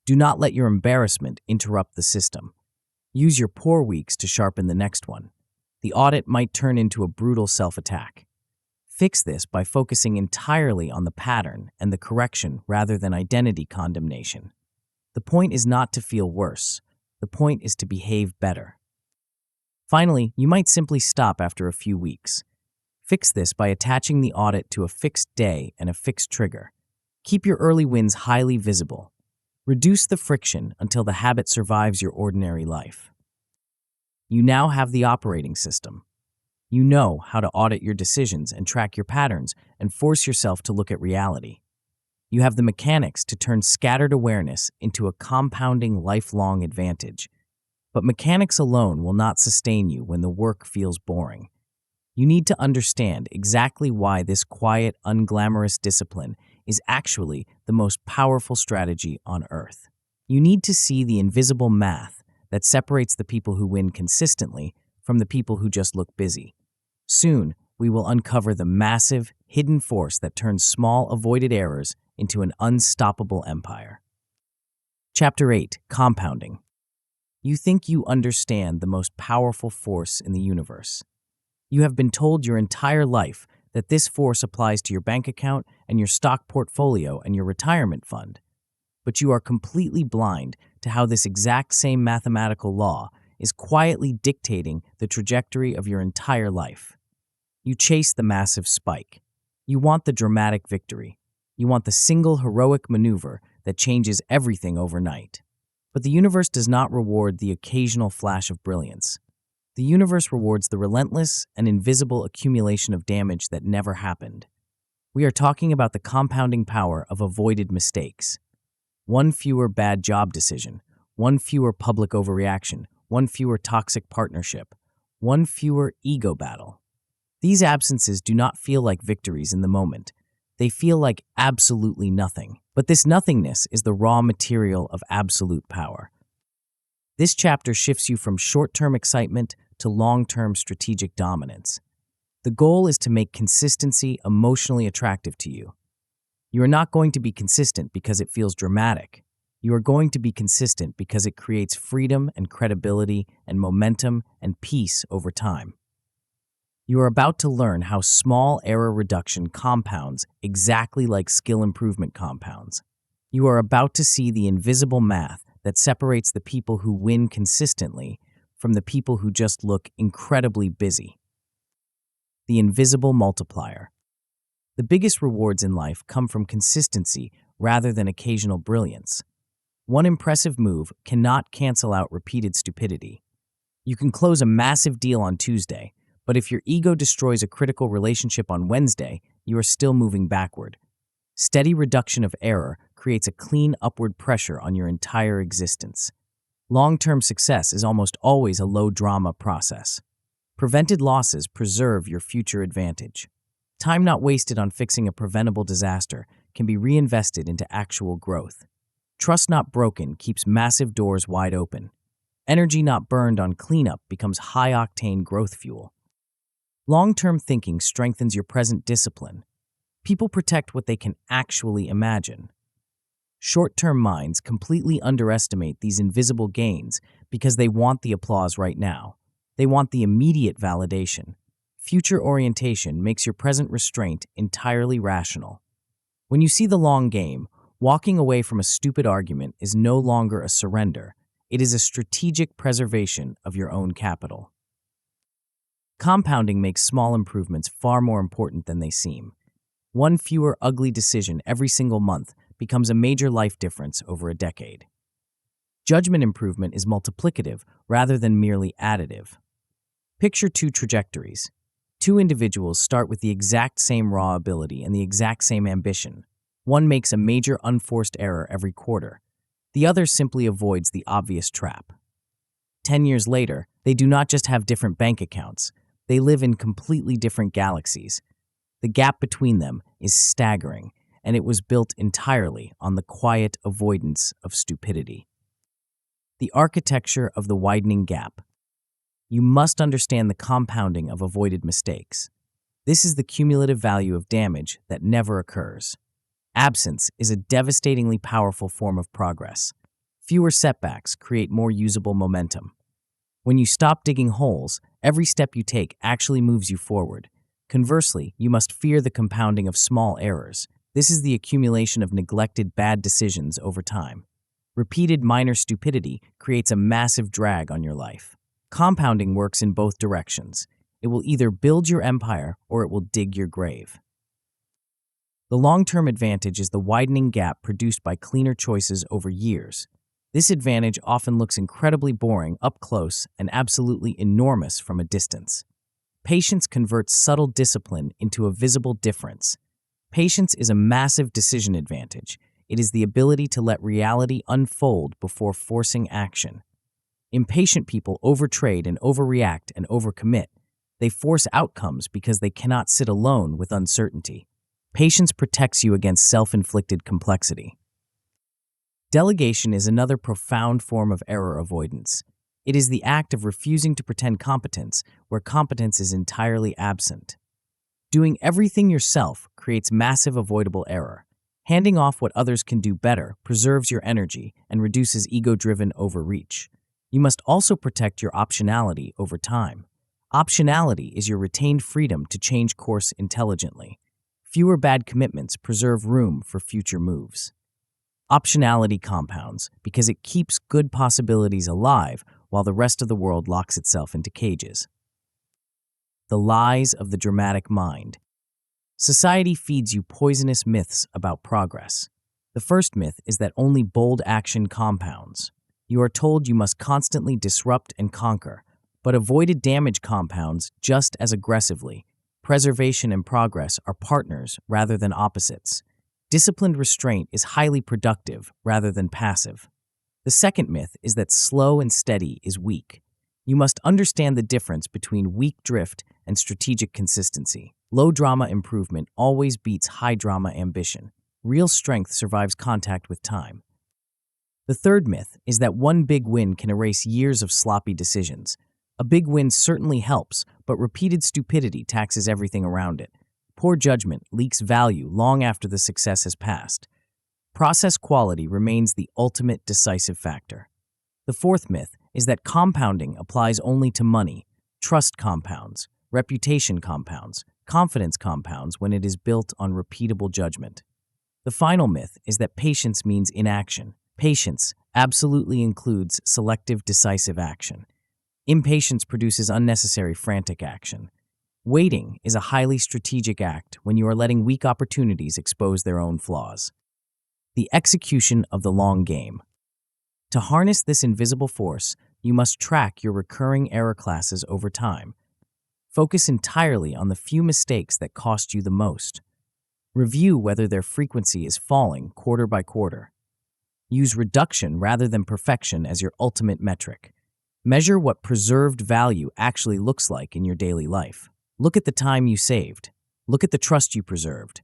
Do not let your embarrassment interrupt the system. Use your poor weeks to sharpen the next one. The audit might turn into a brutal self-attack. Fix this by focusing entirely on the pattern and the correction rather than identity condemnation. The point is not to feel worse. The point is to behave better. Finally, you might simply stop after a few weeks. Fix this by attaching the audit to a fixed day and a fixed trigger. Keep your early wins highly visible. Reduce the friction until the habit survives your ordinary life. You now have the operating system. You know how to audit your decisions and track your patterns and force yourself to look at reality. You have the mechanics to turn scattered awareness into a compounding lifelong advantage. But mechanics alone will not sustain you when the work feels boring. You need to understand exactly why this quiet, unglamorous discipline is actually the most powerful strategy on earth. You need to see the invisible math that separates the people who win consistently from the people who just look busy. Soon, we will uncover the massive, hidden force that turns small, avoided errors into an unstoppable empire. Chapter 8. Compounding. You think you understand the most powerful force in the universe. You have been told your entire life that this force applies to your bank account and your stock portfolio and your retirement fund. But you are completely blind to how this exact same mathematical law is quietly dictating the trajectory of your entire life. You chase the massive spike. You want the dramatic victory. You want the single heroic maneuver that changes everything overnight. But the universe does not reward the occasional flash of brilliance. The universe rewards the relentless and invisible accumulation of damage that never happened. We are talking about the compounding power of avoided mistakes. One fewer bad job decision, one fewer public overreaction, one fewer toxic partnership, one fewer ego battle. These absences do not feel like victories in the moment. They feel like absolutely nothing. But this nothingness is the raw material of absolute power. This chapter shifts you from short-term excitement to long-term strategic dominance. The goal is to make consistency emotionally attractive to you. You are not going to be consistent because it feels dramatic. You are going to be consistent because it creates freedom and credibility and momentum and peace over time. You are about to learn how small error reduction compounds exactly like skill improvement compounds. You are about to see the invisible math that separates the people who win consistently from the people who just look incredibly busy. The invisible multiplier. The biggest rewards in life come from consistency rather than occasional brilliance. One impressive move cannot cancel out repeated stupidity. You can close a massive deal on Tuesday, but if your ego destroys a critical relationship on Wednesday, you are still moving backward. Steady reduction of error creates a clean upward pressure on your entire existence. Long-term success is almost always a low-drama process. Prevented losses preserve your future advantage. Time not wasted on fixing a preventable disaster can be reinvested into actual growth. Trust not broken keeps massive doors wide open. Energy not burned on cleanup becomes high-octane growth fuel. Long-term thinking strengthens your present discipline. People protect what they can actually imagine. Short-term minds completely underestimate these invisible gains because they want the applause right now. They want the immediate validation. Future orientation makes your present restraint entirely rational. When you see the long game, Walking away from a stupid argument is no longer a surrender. It is a strategic preservation of your own capital. Compounding makes small improvements far more important than they seem. One fewer ugly decision every single month becomes a major life difference over a decade. Judgment improvement is multiplicative rather than merely additive. Picture two trajectories. Two individuals start with the exact same raw ability and the exact same ambition. One makes a major unforced error every quarter. The other simply avoids the obvious trap. 10 years later, they do not just have different bank accounts, they live in completely different galaxies. The gap between them is staggering, and it was built entirely on the quiet avoidance of stupidity. The architecture of the widening gap. You must understand the compounding of avoided mistakes. This is the cumulative value of damage that never occurs. Absence is a devastatingly powerful form of progress. Fewer setbacks create more usable momentum. When you stop digging holes, every step you take actually moves you forward. Conversely, you must fear the compounding of small errors. This is the accumulation of neglected bad decisions over time. Repeated minor stupidity creates a massive drag on your life. Compounding works in both directions. It will either build your empire or it will dig your grave. The long-term advantage is the widening gap produced by cleaner choices over years. This advantage often looks incredibly boring up close and absolutely enormous from a distance. Patience converts subtle discipline into a visible difference. Patience is a massive decision advantage. It is the ability to let reality unfold before forcing action. Impatient people overtrade and overreact and overcommit. They force outcomes because they cannot sit alone with uncertainty. Patience protects you against self-inflicted complexity. Delegation is another profound form of error avoidance. It is the act of refusing to pretend competence where competence is entirely absent. Doing everything yourself creates massive avoidable error. Handing off what others can do better preserves your energy and reduces ego-driven overreach. You must also protect your optionality over time. Optionality is your retained freedom to change course intelligently. Fewer bad commitments preserve room for future moves. Optionality compounds because it keeps good possibilities alive while the rest of the world locks itself into cages. The lies of the dramatic mind. Society feeds you poisonous myths about progress. The first myth is that only bold action compounds. You are told you must constantly disrupt and conquer, but avoided damage compounds just as aggressively. Preservation and progress are partners rather than opposites. Disciplined restraint is highly productive rather than passive. The second myth is that slow and steady is weak. You must understand the difference between weak drift and strategic consistency. Low drama improvement always beats high drama ambition. Real strength survives contact with time. The third myth is that one big win can erase years of sloppy decisions. A big win certainly helps, but repeated stupidity taxes everything around it. Poor judgment leaks value long after the success has passed. Process quality remains the ultimate decisive factor. The fourth myth is that compounding applies only to money. Trust compounds, reputation compounds, confidence compounds when it is built on repeatable judgment. The final myth is that patience means inaction. Patience absolutely includes selective, decisive action. Impatience produces unnecessary, frantic action. Waiting is a highly strategic act when you are letting weak opportunities expose their own flaws. The execution of the long game. To harness this invisible force, you must track your recurring error classes over time. Focus entirely on the few mistakes that cost you the most. Review whether their frequency is falling quarter by quarter. Use reduction rather than perfection as your ultimate metric. Measure what preserved value actually looks like in your daily life. Look at the time you saved. Look at the trust you preserved.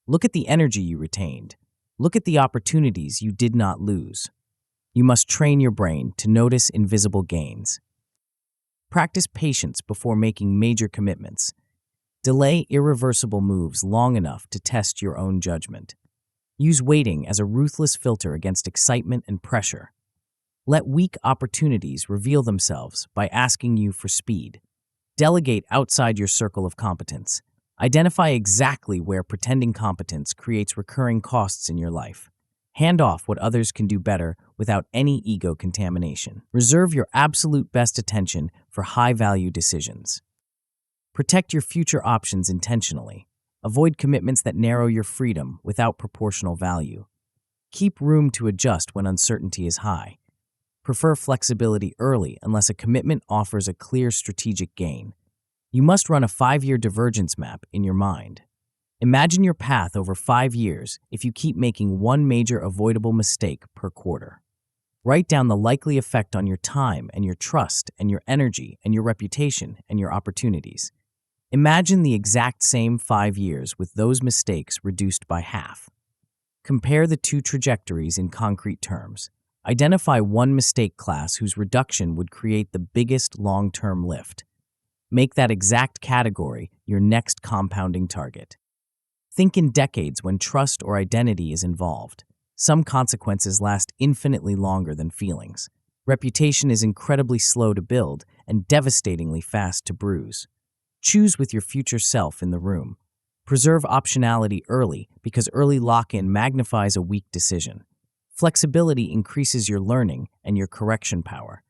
Look at the energy you retained. Look at the opportunities you did not lose. You must train your brain to notice invisible gains. Practice patience before making major commitments. Delay irreversible moves long enough to test your own judgment. Use waiting as a ruthless filter against excitement and pressure. Let weak opportunities reveal themselves by asking you for speed. Delegate outside your circle of competence. Identify exactly where pretending competence creates recurring costs in your life. Hand off what others can do better without any ego contamination. Reserve your absolute best attention for high-value decisions. Protect your future options intentionally. Avoid commitments that narrow your freedom without proportional value. Keep room to adjust when uncertainty is high. Prefer flexibility early unless a commitment offers a clear strategic gain. You must run a 5-year divergence map in your mind. Imagine your path over 5 years if you keep making one major avoidable mistake per quarter. Write down the likely effect on your time and your trust and your energy and your reputation and your opportunities. Imagine the exact same 5 years with those mistakes reduced by half. Compare the two trajectories in concrete terms. Identify one mistake class whose reduction would create the biggest long-term lift. Make that exact category your next compounding target. Think in decades when trust or identity is involved. Some consequences last infinitely longer than feelings. Reputation is incredibly slow to build and devastatingly fast to bruise. Choose with your future self in the room. Preserve optionality early because early lock-in magnifies a weak decision. Flexibility increases your learning and your correction power.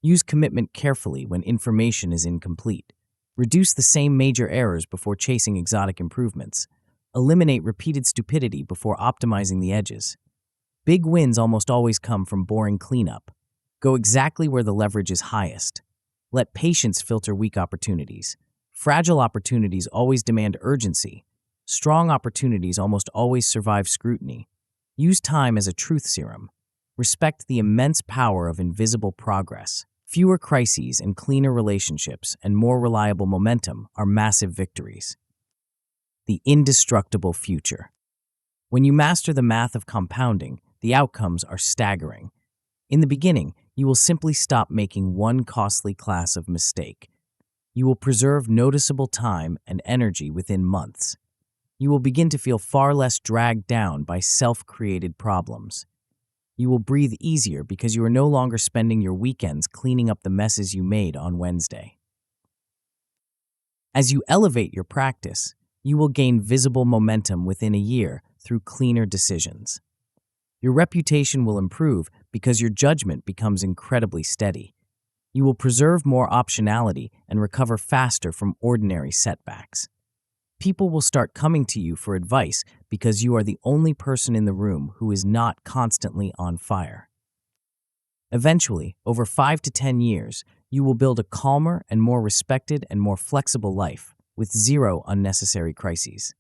Use commitment carefully when information is incomplete. Reduce the same major errors before chasing exotic improvements. Eliminate repeated stupidity before optimizing the edges. Big wins almost always come from boring cleanup. Go exactly where the leverage is highest. Let patience filter weak opportunities. Fragile opportunities always demand urgency. Strong opportunities almost always survive scrutiny. Use time as a truth serum. Respect the immense power of invisible progress. Fewer crises and cleaner relationships and more reliable momentum are massive victories. The indestructible future. When you master the math of compounding, the outcomes are staggering. In the beginning, you will simply stop making one costly class of mistake. You will preserve noticeable time and energy within months. You will begin to feel far less dragged down by self-created problems. You will breathe easier because you are no longer spending your weekends cleaning up the messes you made on Wednesday. As you elevate your practice, you will gain visible momentum within a year through cleaner decisions. Your reputation will improve because your judgment becomes incredibly steady. You will preserve more optionality and recover faster from ordinary setbacks. People will start coming to you for advice because you are the only person in the room who is not constantly on fire. Eventually, over 5 to 10 years, you will build a calmer and more respected and more flexible life with zero unnecessary crises.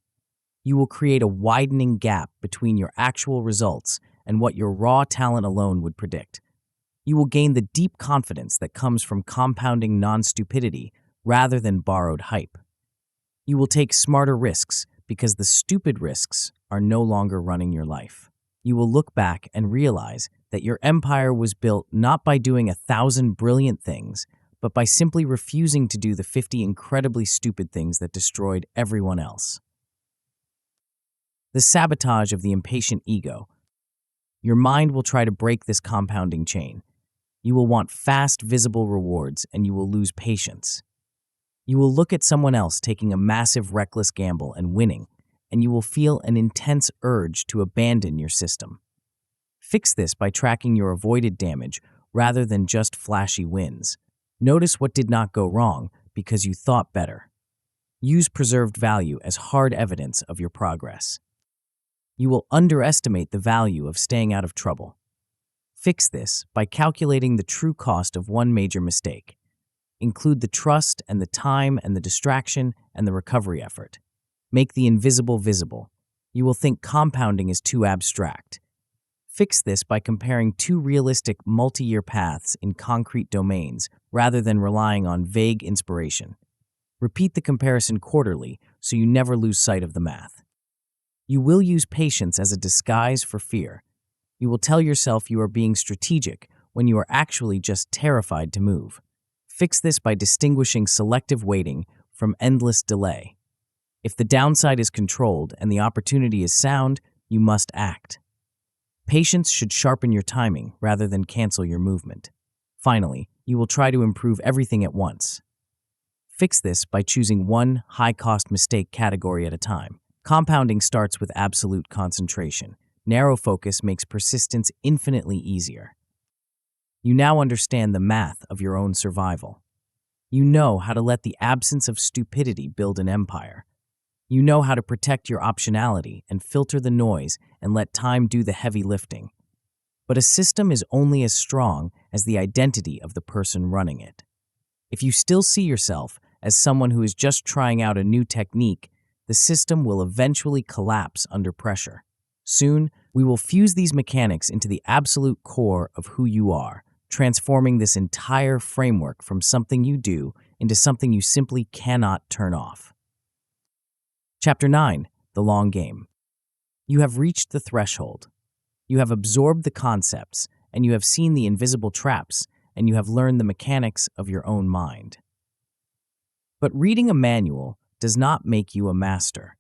You will create a widening gap between your actual results and what your raw talent alone would predict. You will gain the deep confidence that comes from compounding non-stupidity rather than borrowed hype. You will take smarter risks because the stupid risks are no longer running your life. You will look back and realize that your empire was built not by doing 1,000 brilliant things, but by simply refusing to do the 50 incredibly stupid things that destroyed everyone else. The sabotage of the impatient ego. Your mind will try to break this compounding chain. You will want fast, visible rewards, and you will lose patience. You will look at someone else taking a massive, reckless gamble and winning, and you will feel an intense urge to abandon your system. Fix this by tracking your avoided damage rather than just flashy wins. Notice what did not go wrong because you thought better. Use preserved value as hard evidence of your progress. You will underestimate the value of staying out of trouble. Fix this by calculating the true cost of one major mistake. Include the trust and the time and the distraction and the recovery effort. Make the invisible visible. You will think compounding is too abstract. Fix this by comparing two realistic multi-year paths in concrete domains rather than relying on vague inspiration. Repeat the comparison quarterly so you never lose sight of the math. You will use patience as a disguise for fear. You will tell yourself you are being strategic when you are actually just terrified to move. Fix this by distinguishing selective waiting from endless delay. If the downside is controlled and the opportunity is sound, you must act. Patience should sharpen your timing rather than cancel your movement. Finally, you will try to improve everything at once. Fix this by choosing one high-cost mistake category at a time. Compounding starts with absolute concentration. Narrow focus makes persistence infinitely easier. You now understand the math of your own survival. You know how to let the absence of stupidity build an empire. You know how to protect your optionality and filter the noise and let time do the heavy lifting. But a system is only as strong as the identity of the person running it. If you still see yourself as someone who is just trying out a new technique, the system will eventually collapse under pressure. Soon, we will fuse these mechanics into the absolute core of who you are, transforming this entire framework from something you do into something you simply cannot turn off. Chapter 9, The Long Game. You have reached the threshold. You have absorbed the concepts, and you have seen the invisible traps, and you have learned the mechanics of your own mind. But reading a manual does not make you a master.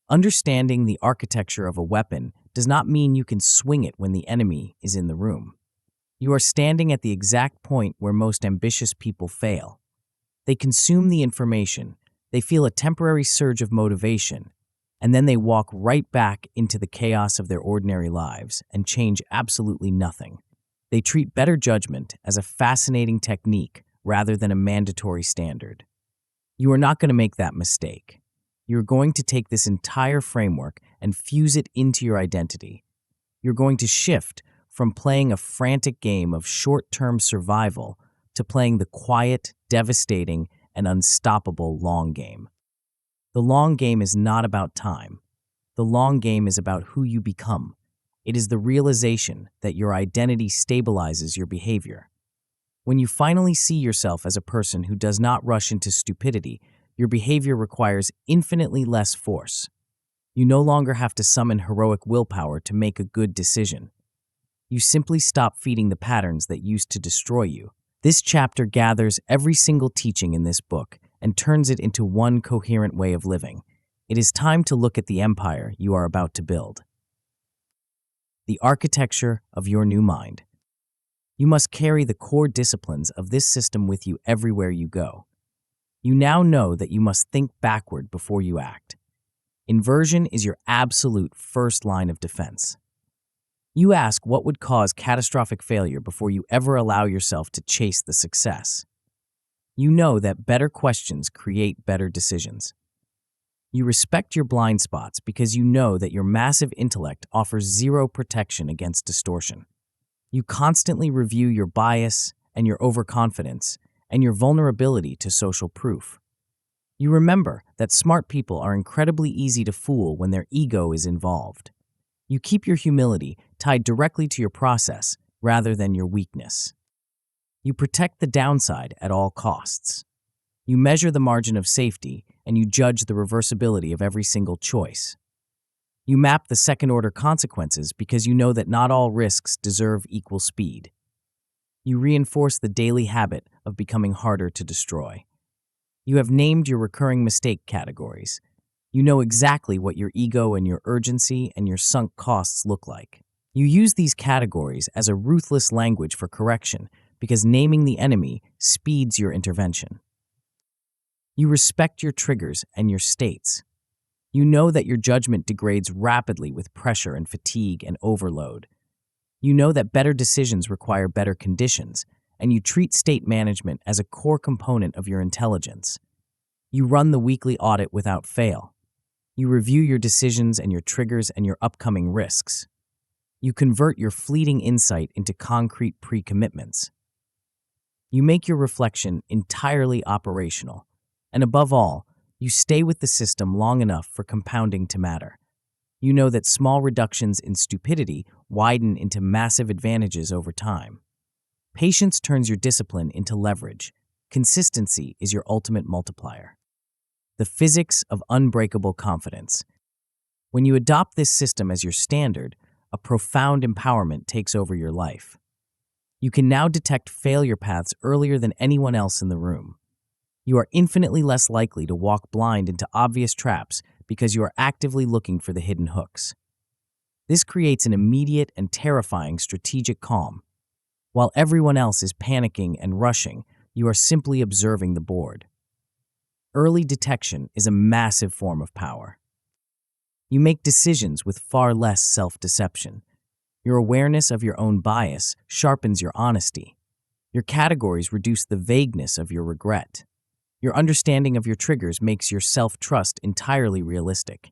Understanding the architecture of a weapon does not mean you can swing it when the enemy is in the room. You are standing at the exact point where most ambitious people fail. They consume the information, they feel a temporary surge of motivation, and then they walk right back into the chaos of their ordinary lives and change absolutely nothing. They treat better judgment as a fascinating technique rather than a mandatory standard. You are not going to make that mistake. You're going to take this entire framework and fuse it into your identity. You're going to shift from playing a frantic game of short-term survival to playing the quiet, devastating, and unstoppable long game. The long game is not about time. The long game is about who you become. It is the realization that your identity stabilizes your behavior. When you finally see yourself as a person who does not rush into stupidity, your behavior requires infinitely less force. You no longer have to summon heroic willpower to make a good decision. You simply stop feeding the patterns that used to destroy you. This chapter gathers every single teaching in this book and turns it into one coherent way of living. It is time to look at the empire you are about to build. The architecture of your new mind. You must carry the core disciplines of this system with you everywhere you go. You now know that you must think backward before you act. Inversion is your absolute first line of defense. You ask what would cause catastrophic failure before you ever allow yourself to chase the success. You know that better questions create better decisions. You respect your blind spots because you know that your massive intellect offers zero protection against distortion. You constantly review your bias and your overconfidence and your vulnerability to social proof. You remember that smart people are incredibly easy to fool when their ego is involved. You keep your humility tied directly to your process rather than your weakness. You protect the downside at all costs. You measure the margin of safety and you judge the reversibility of every single choice. You map the second-order consequences because you know that not all risks deserve equal speed. You reinforce the daily habit of becoming harder to destroy. You have named your recurring mistake categories. You know exactly what your ego and your urgency and your sunk costs look like. You use these categories as a ruthless language for correction because naming the enemy speeds your intervention. You respect your triggers and your states. You know that your judgment degrades rapidly with pressure and fatigue and overload. You know that better decisions require better conditions, and you treat state management as a core component of your intelligence. You run the weekly audit without fail. You review your decisions and your triggers and your upcoming risks. You convert your fleeting insight into concrete pre-commitments. You make your reflection entirely operational. And above all, you stay with the system long enough for compounding to matter. You know that small reductions in stupidity widen into massive advantages over time. Patience turns your discipline into leverage. Consistency is your ultimate multiplier. The physics of unbreakable confidence. When you adopt this system as your standard, a profound empowerment takes over your life. You can now detect failure paths earlier than anyone else in the room. You are infinitely less likely to walk blind into obvious traps because you are actively looking for the hidden hooks. This creates an immediate and terrifying strategic calm. While everyone else is panicking and rushing, you are simply observing the board. Early detection is a massive form of power. You make decisions with far less self-deception. Your awareness of your own bias sharpens your honesty. Your categories reduce the vagueness of your regret. Your understanding of your triggers makes your self-trust entirely realistic.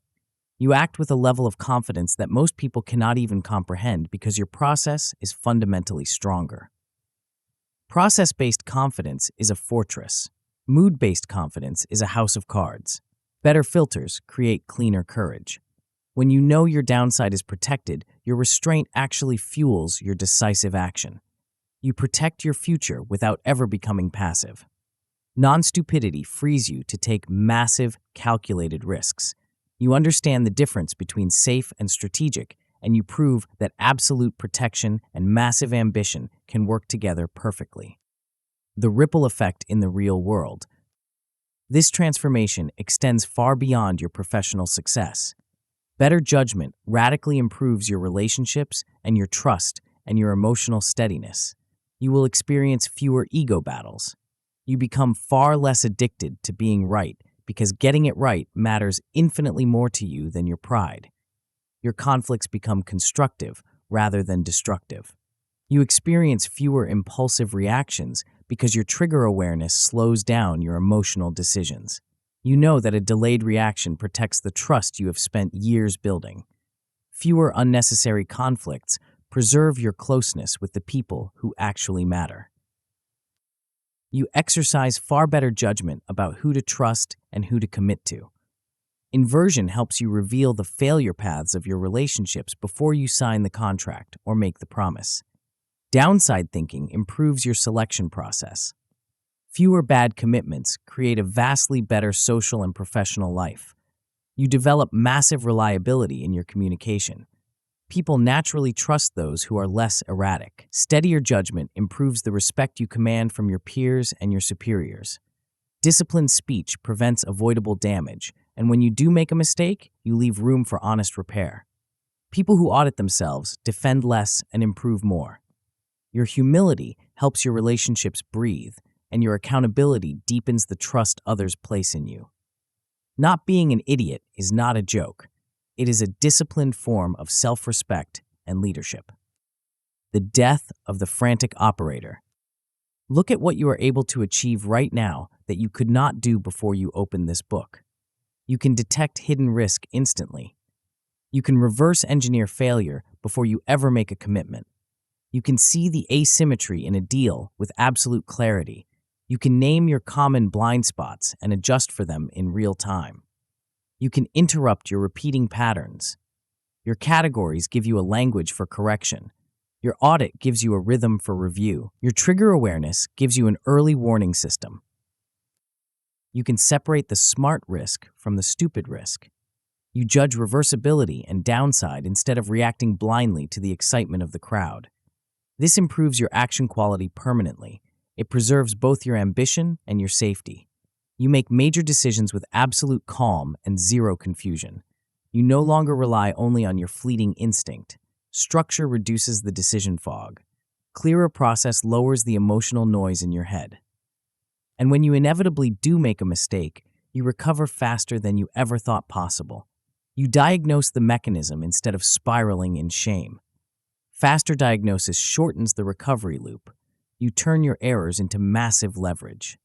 You act with a level of confidence that most people cannot even comprehend because your process is fundamentally stronger. Process-based confidence is a fortress. Mood-based confidence is a house of cards. Better filters create cleaner courage. When you know your downside is protected, your restraint actually fuels your decisive action. You protect your future without ever becoming passive. Non-stupidity frees you to take massive, calculated risks. You understand the difference between safe and strategic, and you prove that absolute protection and massive ambition can work together perfectly. The ripple effect in the real world. This transformation extends far beyond your professional success. Better judgment radically improves your relationships and your trust and your emotional steadiness. You will experience fewer ego battles. You become far less addicted to being right because getting it right matters infinitely more to you than your pride. Your conflicts become constructive rather than destructive. You experience fewer impulsive reactions because your trigger awareness slows down your emotional decisions. You know that a delayed reaction protects the trust you have spent years building. Fewer unnecessary conflicts preserve your closeness with the people who actually matter. You exercise far better judgment about who to trust and who to commit to. Inversion helps you reveal the failure paths of your relationships before you sign the contract or make the promise. Downside thinking improves your selection process. Fewer bad commitments create a vastly better social and professional life. You develop massive reliability in your communication. People naturally trust those who are less erratic. Steadier judgment improves the respect you command from your peers and your superiors. Disciplined speech prevents avoidable damage, and when you do make a mistake, you leave room for honest repair. People who audit themselves defend less and improve more. Your humility helps your relationships breathe, and your accountability deepens the trust others place in you. Not being an idiot is not a joke. It is a disciplined form of self-respect and leadership. The death of the frantic operator. Look at what you are able to achieve right now that you could not do before you opened this book. You can detect hidden risk instantly. You can reverse engineer failure before you ever make a commitment. You can see the asymmetry in a deal with absolute clarity. You can name your common blind spots and adjust for them in real time. You can interrupt your repeating patterns. Your categories give you a language for correction. Your audit gives you a rhythm for review. Your trigger awareness gives you an early warning system. You can separate the smart risk from the stupid risk. You judge reversibility and downside instead of reacting blindly to the excitement of the crowd. This improves your action quality permanently. It preserves both your ambition and your safety. You make major decisions with absolute calm and zero confusion. You no longer rely only on your fleeting instinct. Structure reduces the decision fog. Clearer process lowers the emotional noise in your head. And when you inevitably do make a mistake, you recover faster than you ever thought possible. You diagnose the mechanism instead of spiraling in shame. Faster diagnosis shortens the recovery loop. You turn your errors into massive leverage.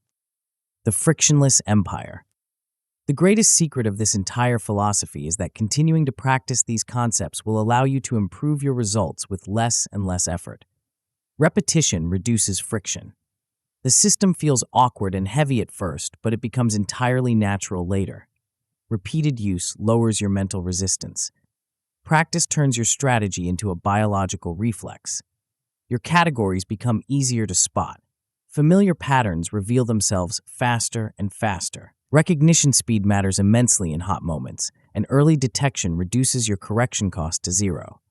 The frictionless empire. The greatest secret of this entire philosophy is that continuing to practice these concepts will allow you to improve your results with less and less effort. Repetition reduces friction. The system feels awkward and heavy at first, but it becomes entirely natural later. Repeated use lowers your mental resistance. Practice turns your strategy into a biological reflex. Your categories become easier to spot. Familiar patterns reveal themselves faster and faster. Recognition speed matters immensely in hot moments, and early detection reduces your correction cost to zero.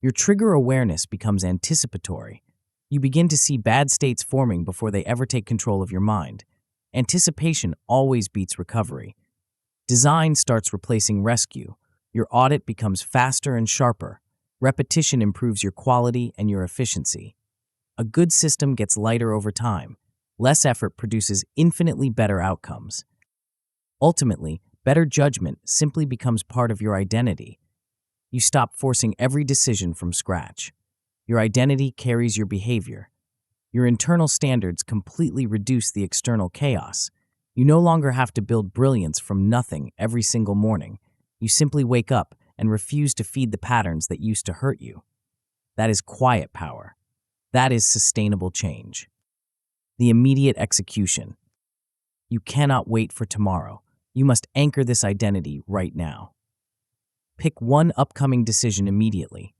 Your trigger awareness becomes anticipatory. You begin to see bad states forming before they ever take control of your mind. Anticipation always beats recovery. Design starts replacing rescue. Your audit becomes faster and sharper. Repetition improves your quality and your efficiency. A good system gets lighter over time. Less effort produces infinitely better outcomes. Ultimately, Better judgment simply becomes part of your identity. You stop forcing every decision from scratch. Your identity carries your behavior. Your internal standards completely reduce the external chaos. You no longer have to build brilliance from nothing every single morning. You simply wake up and refuse to feed the patterns that used to hurt you. That is quiet power. That is sustainable change. The immediate execution. You cannot wait for tomorrow. You must anchor this identity right now. Pick one upcoming decision immediately.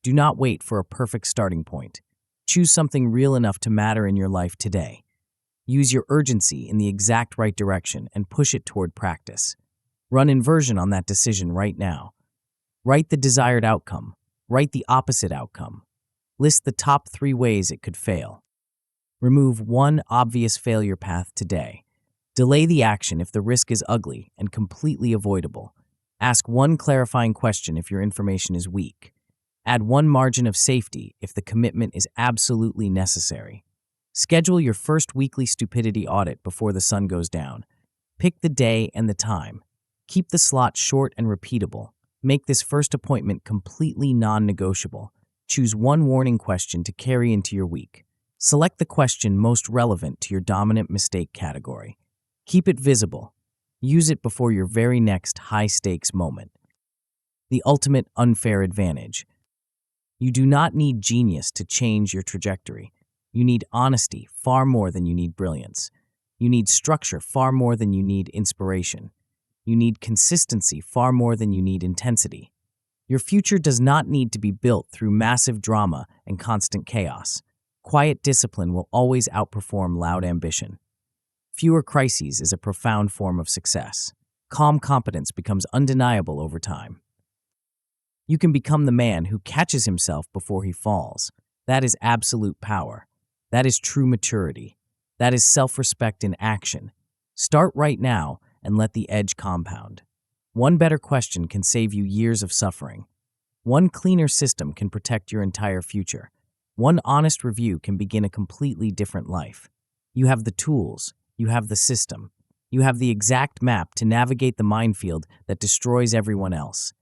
Do not wait for a perfect starting point. Choose something real enough to matter in your life today. Use your urgency in the exact right direction and push it toward practice. Run inversion on that decision right now. Write the desired outcome. Write the opposite outcome. List the top 3 ways it could fail. Remove one obvious failure path today. Delay the action if the risk is ugly and completely avoidable. Ask one clarifying question if your information is weak. Add one margin of safety if the commitment is absolutely necessary. Schedule your first weekly stupidity audit before the sun goes down. Pick the day and the time. Keep the slot short and repeatable. Make this first appointment completely non-negotiable. Choose one warning question to carry into your week. Select the question most relevant to your dominant mistake category. Keep it visible. Use it before your very next high-stakes moment. The ultimate unfair advantage. You do not need genius to change your trajectory. You need honesty far more than you need brilliance. You need structure far more than you need inspiration. You need consistency far more than you need intensity. Your future does not need to be built through massive drama and constant chaos. Quiet discipline will always outperform loud ambition. Fewer crises is a profound form of success. Calm competence becomes undeniable over time. You can become the man who catches himself before he falls. That is absolute power. That is true maturity. That is self-respect in action. Start right now and let the edge compound. One better question can save you years of suffering. One cleaner system can protect your entire future. One honest review can begin a completely different life. You have the tools. You have the system. You have the exact map to navigate the minefield that destroys everyone else.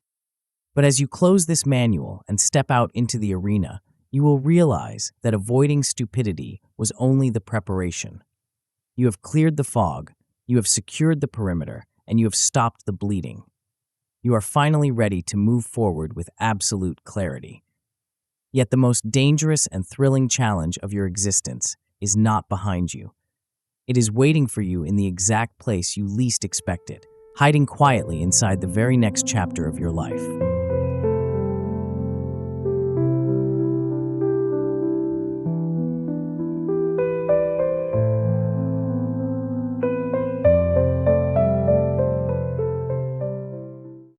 But as you close this manual and step out into the arena, you will realize that avoiding stupidity was only the preparation. You have cleared the fog, you have secured the perimeter, and you have stopped the bleeding. You are finally ready to move forward with absolute clarity. Yet the most dangerous and thrilling challenge of your existence is not behind you. It is waiting for you in the exact place you least expect it, hiding quietly inside the very next chapter of your life.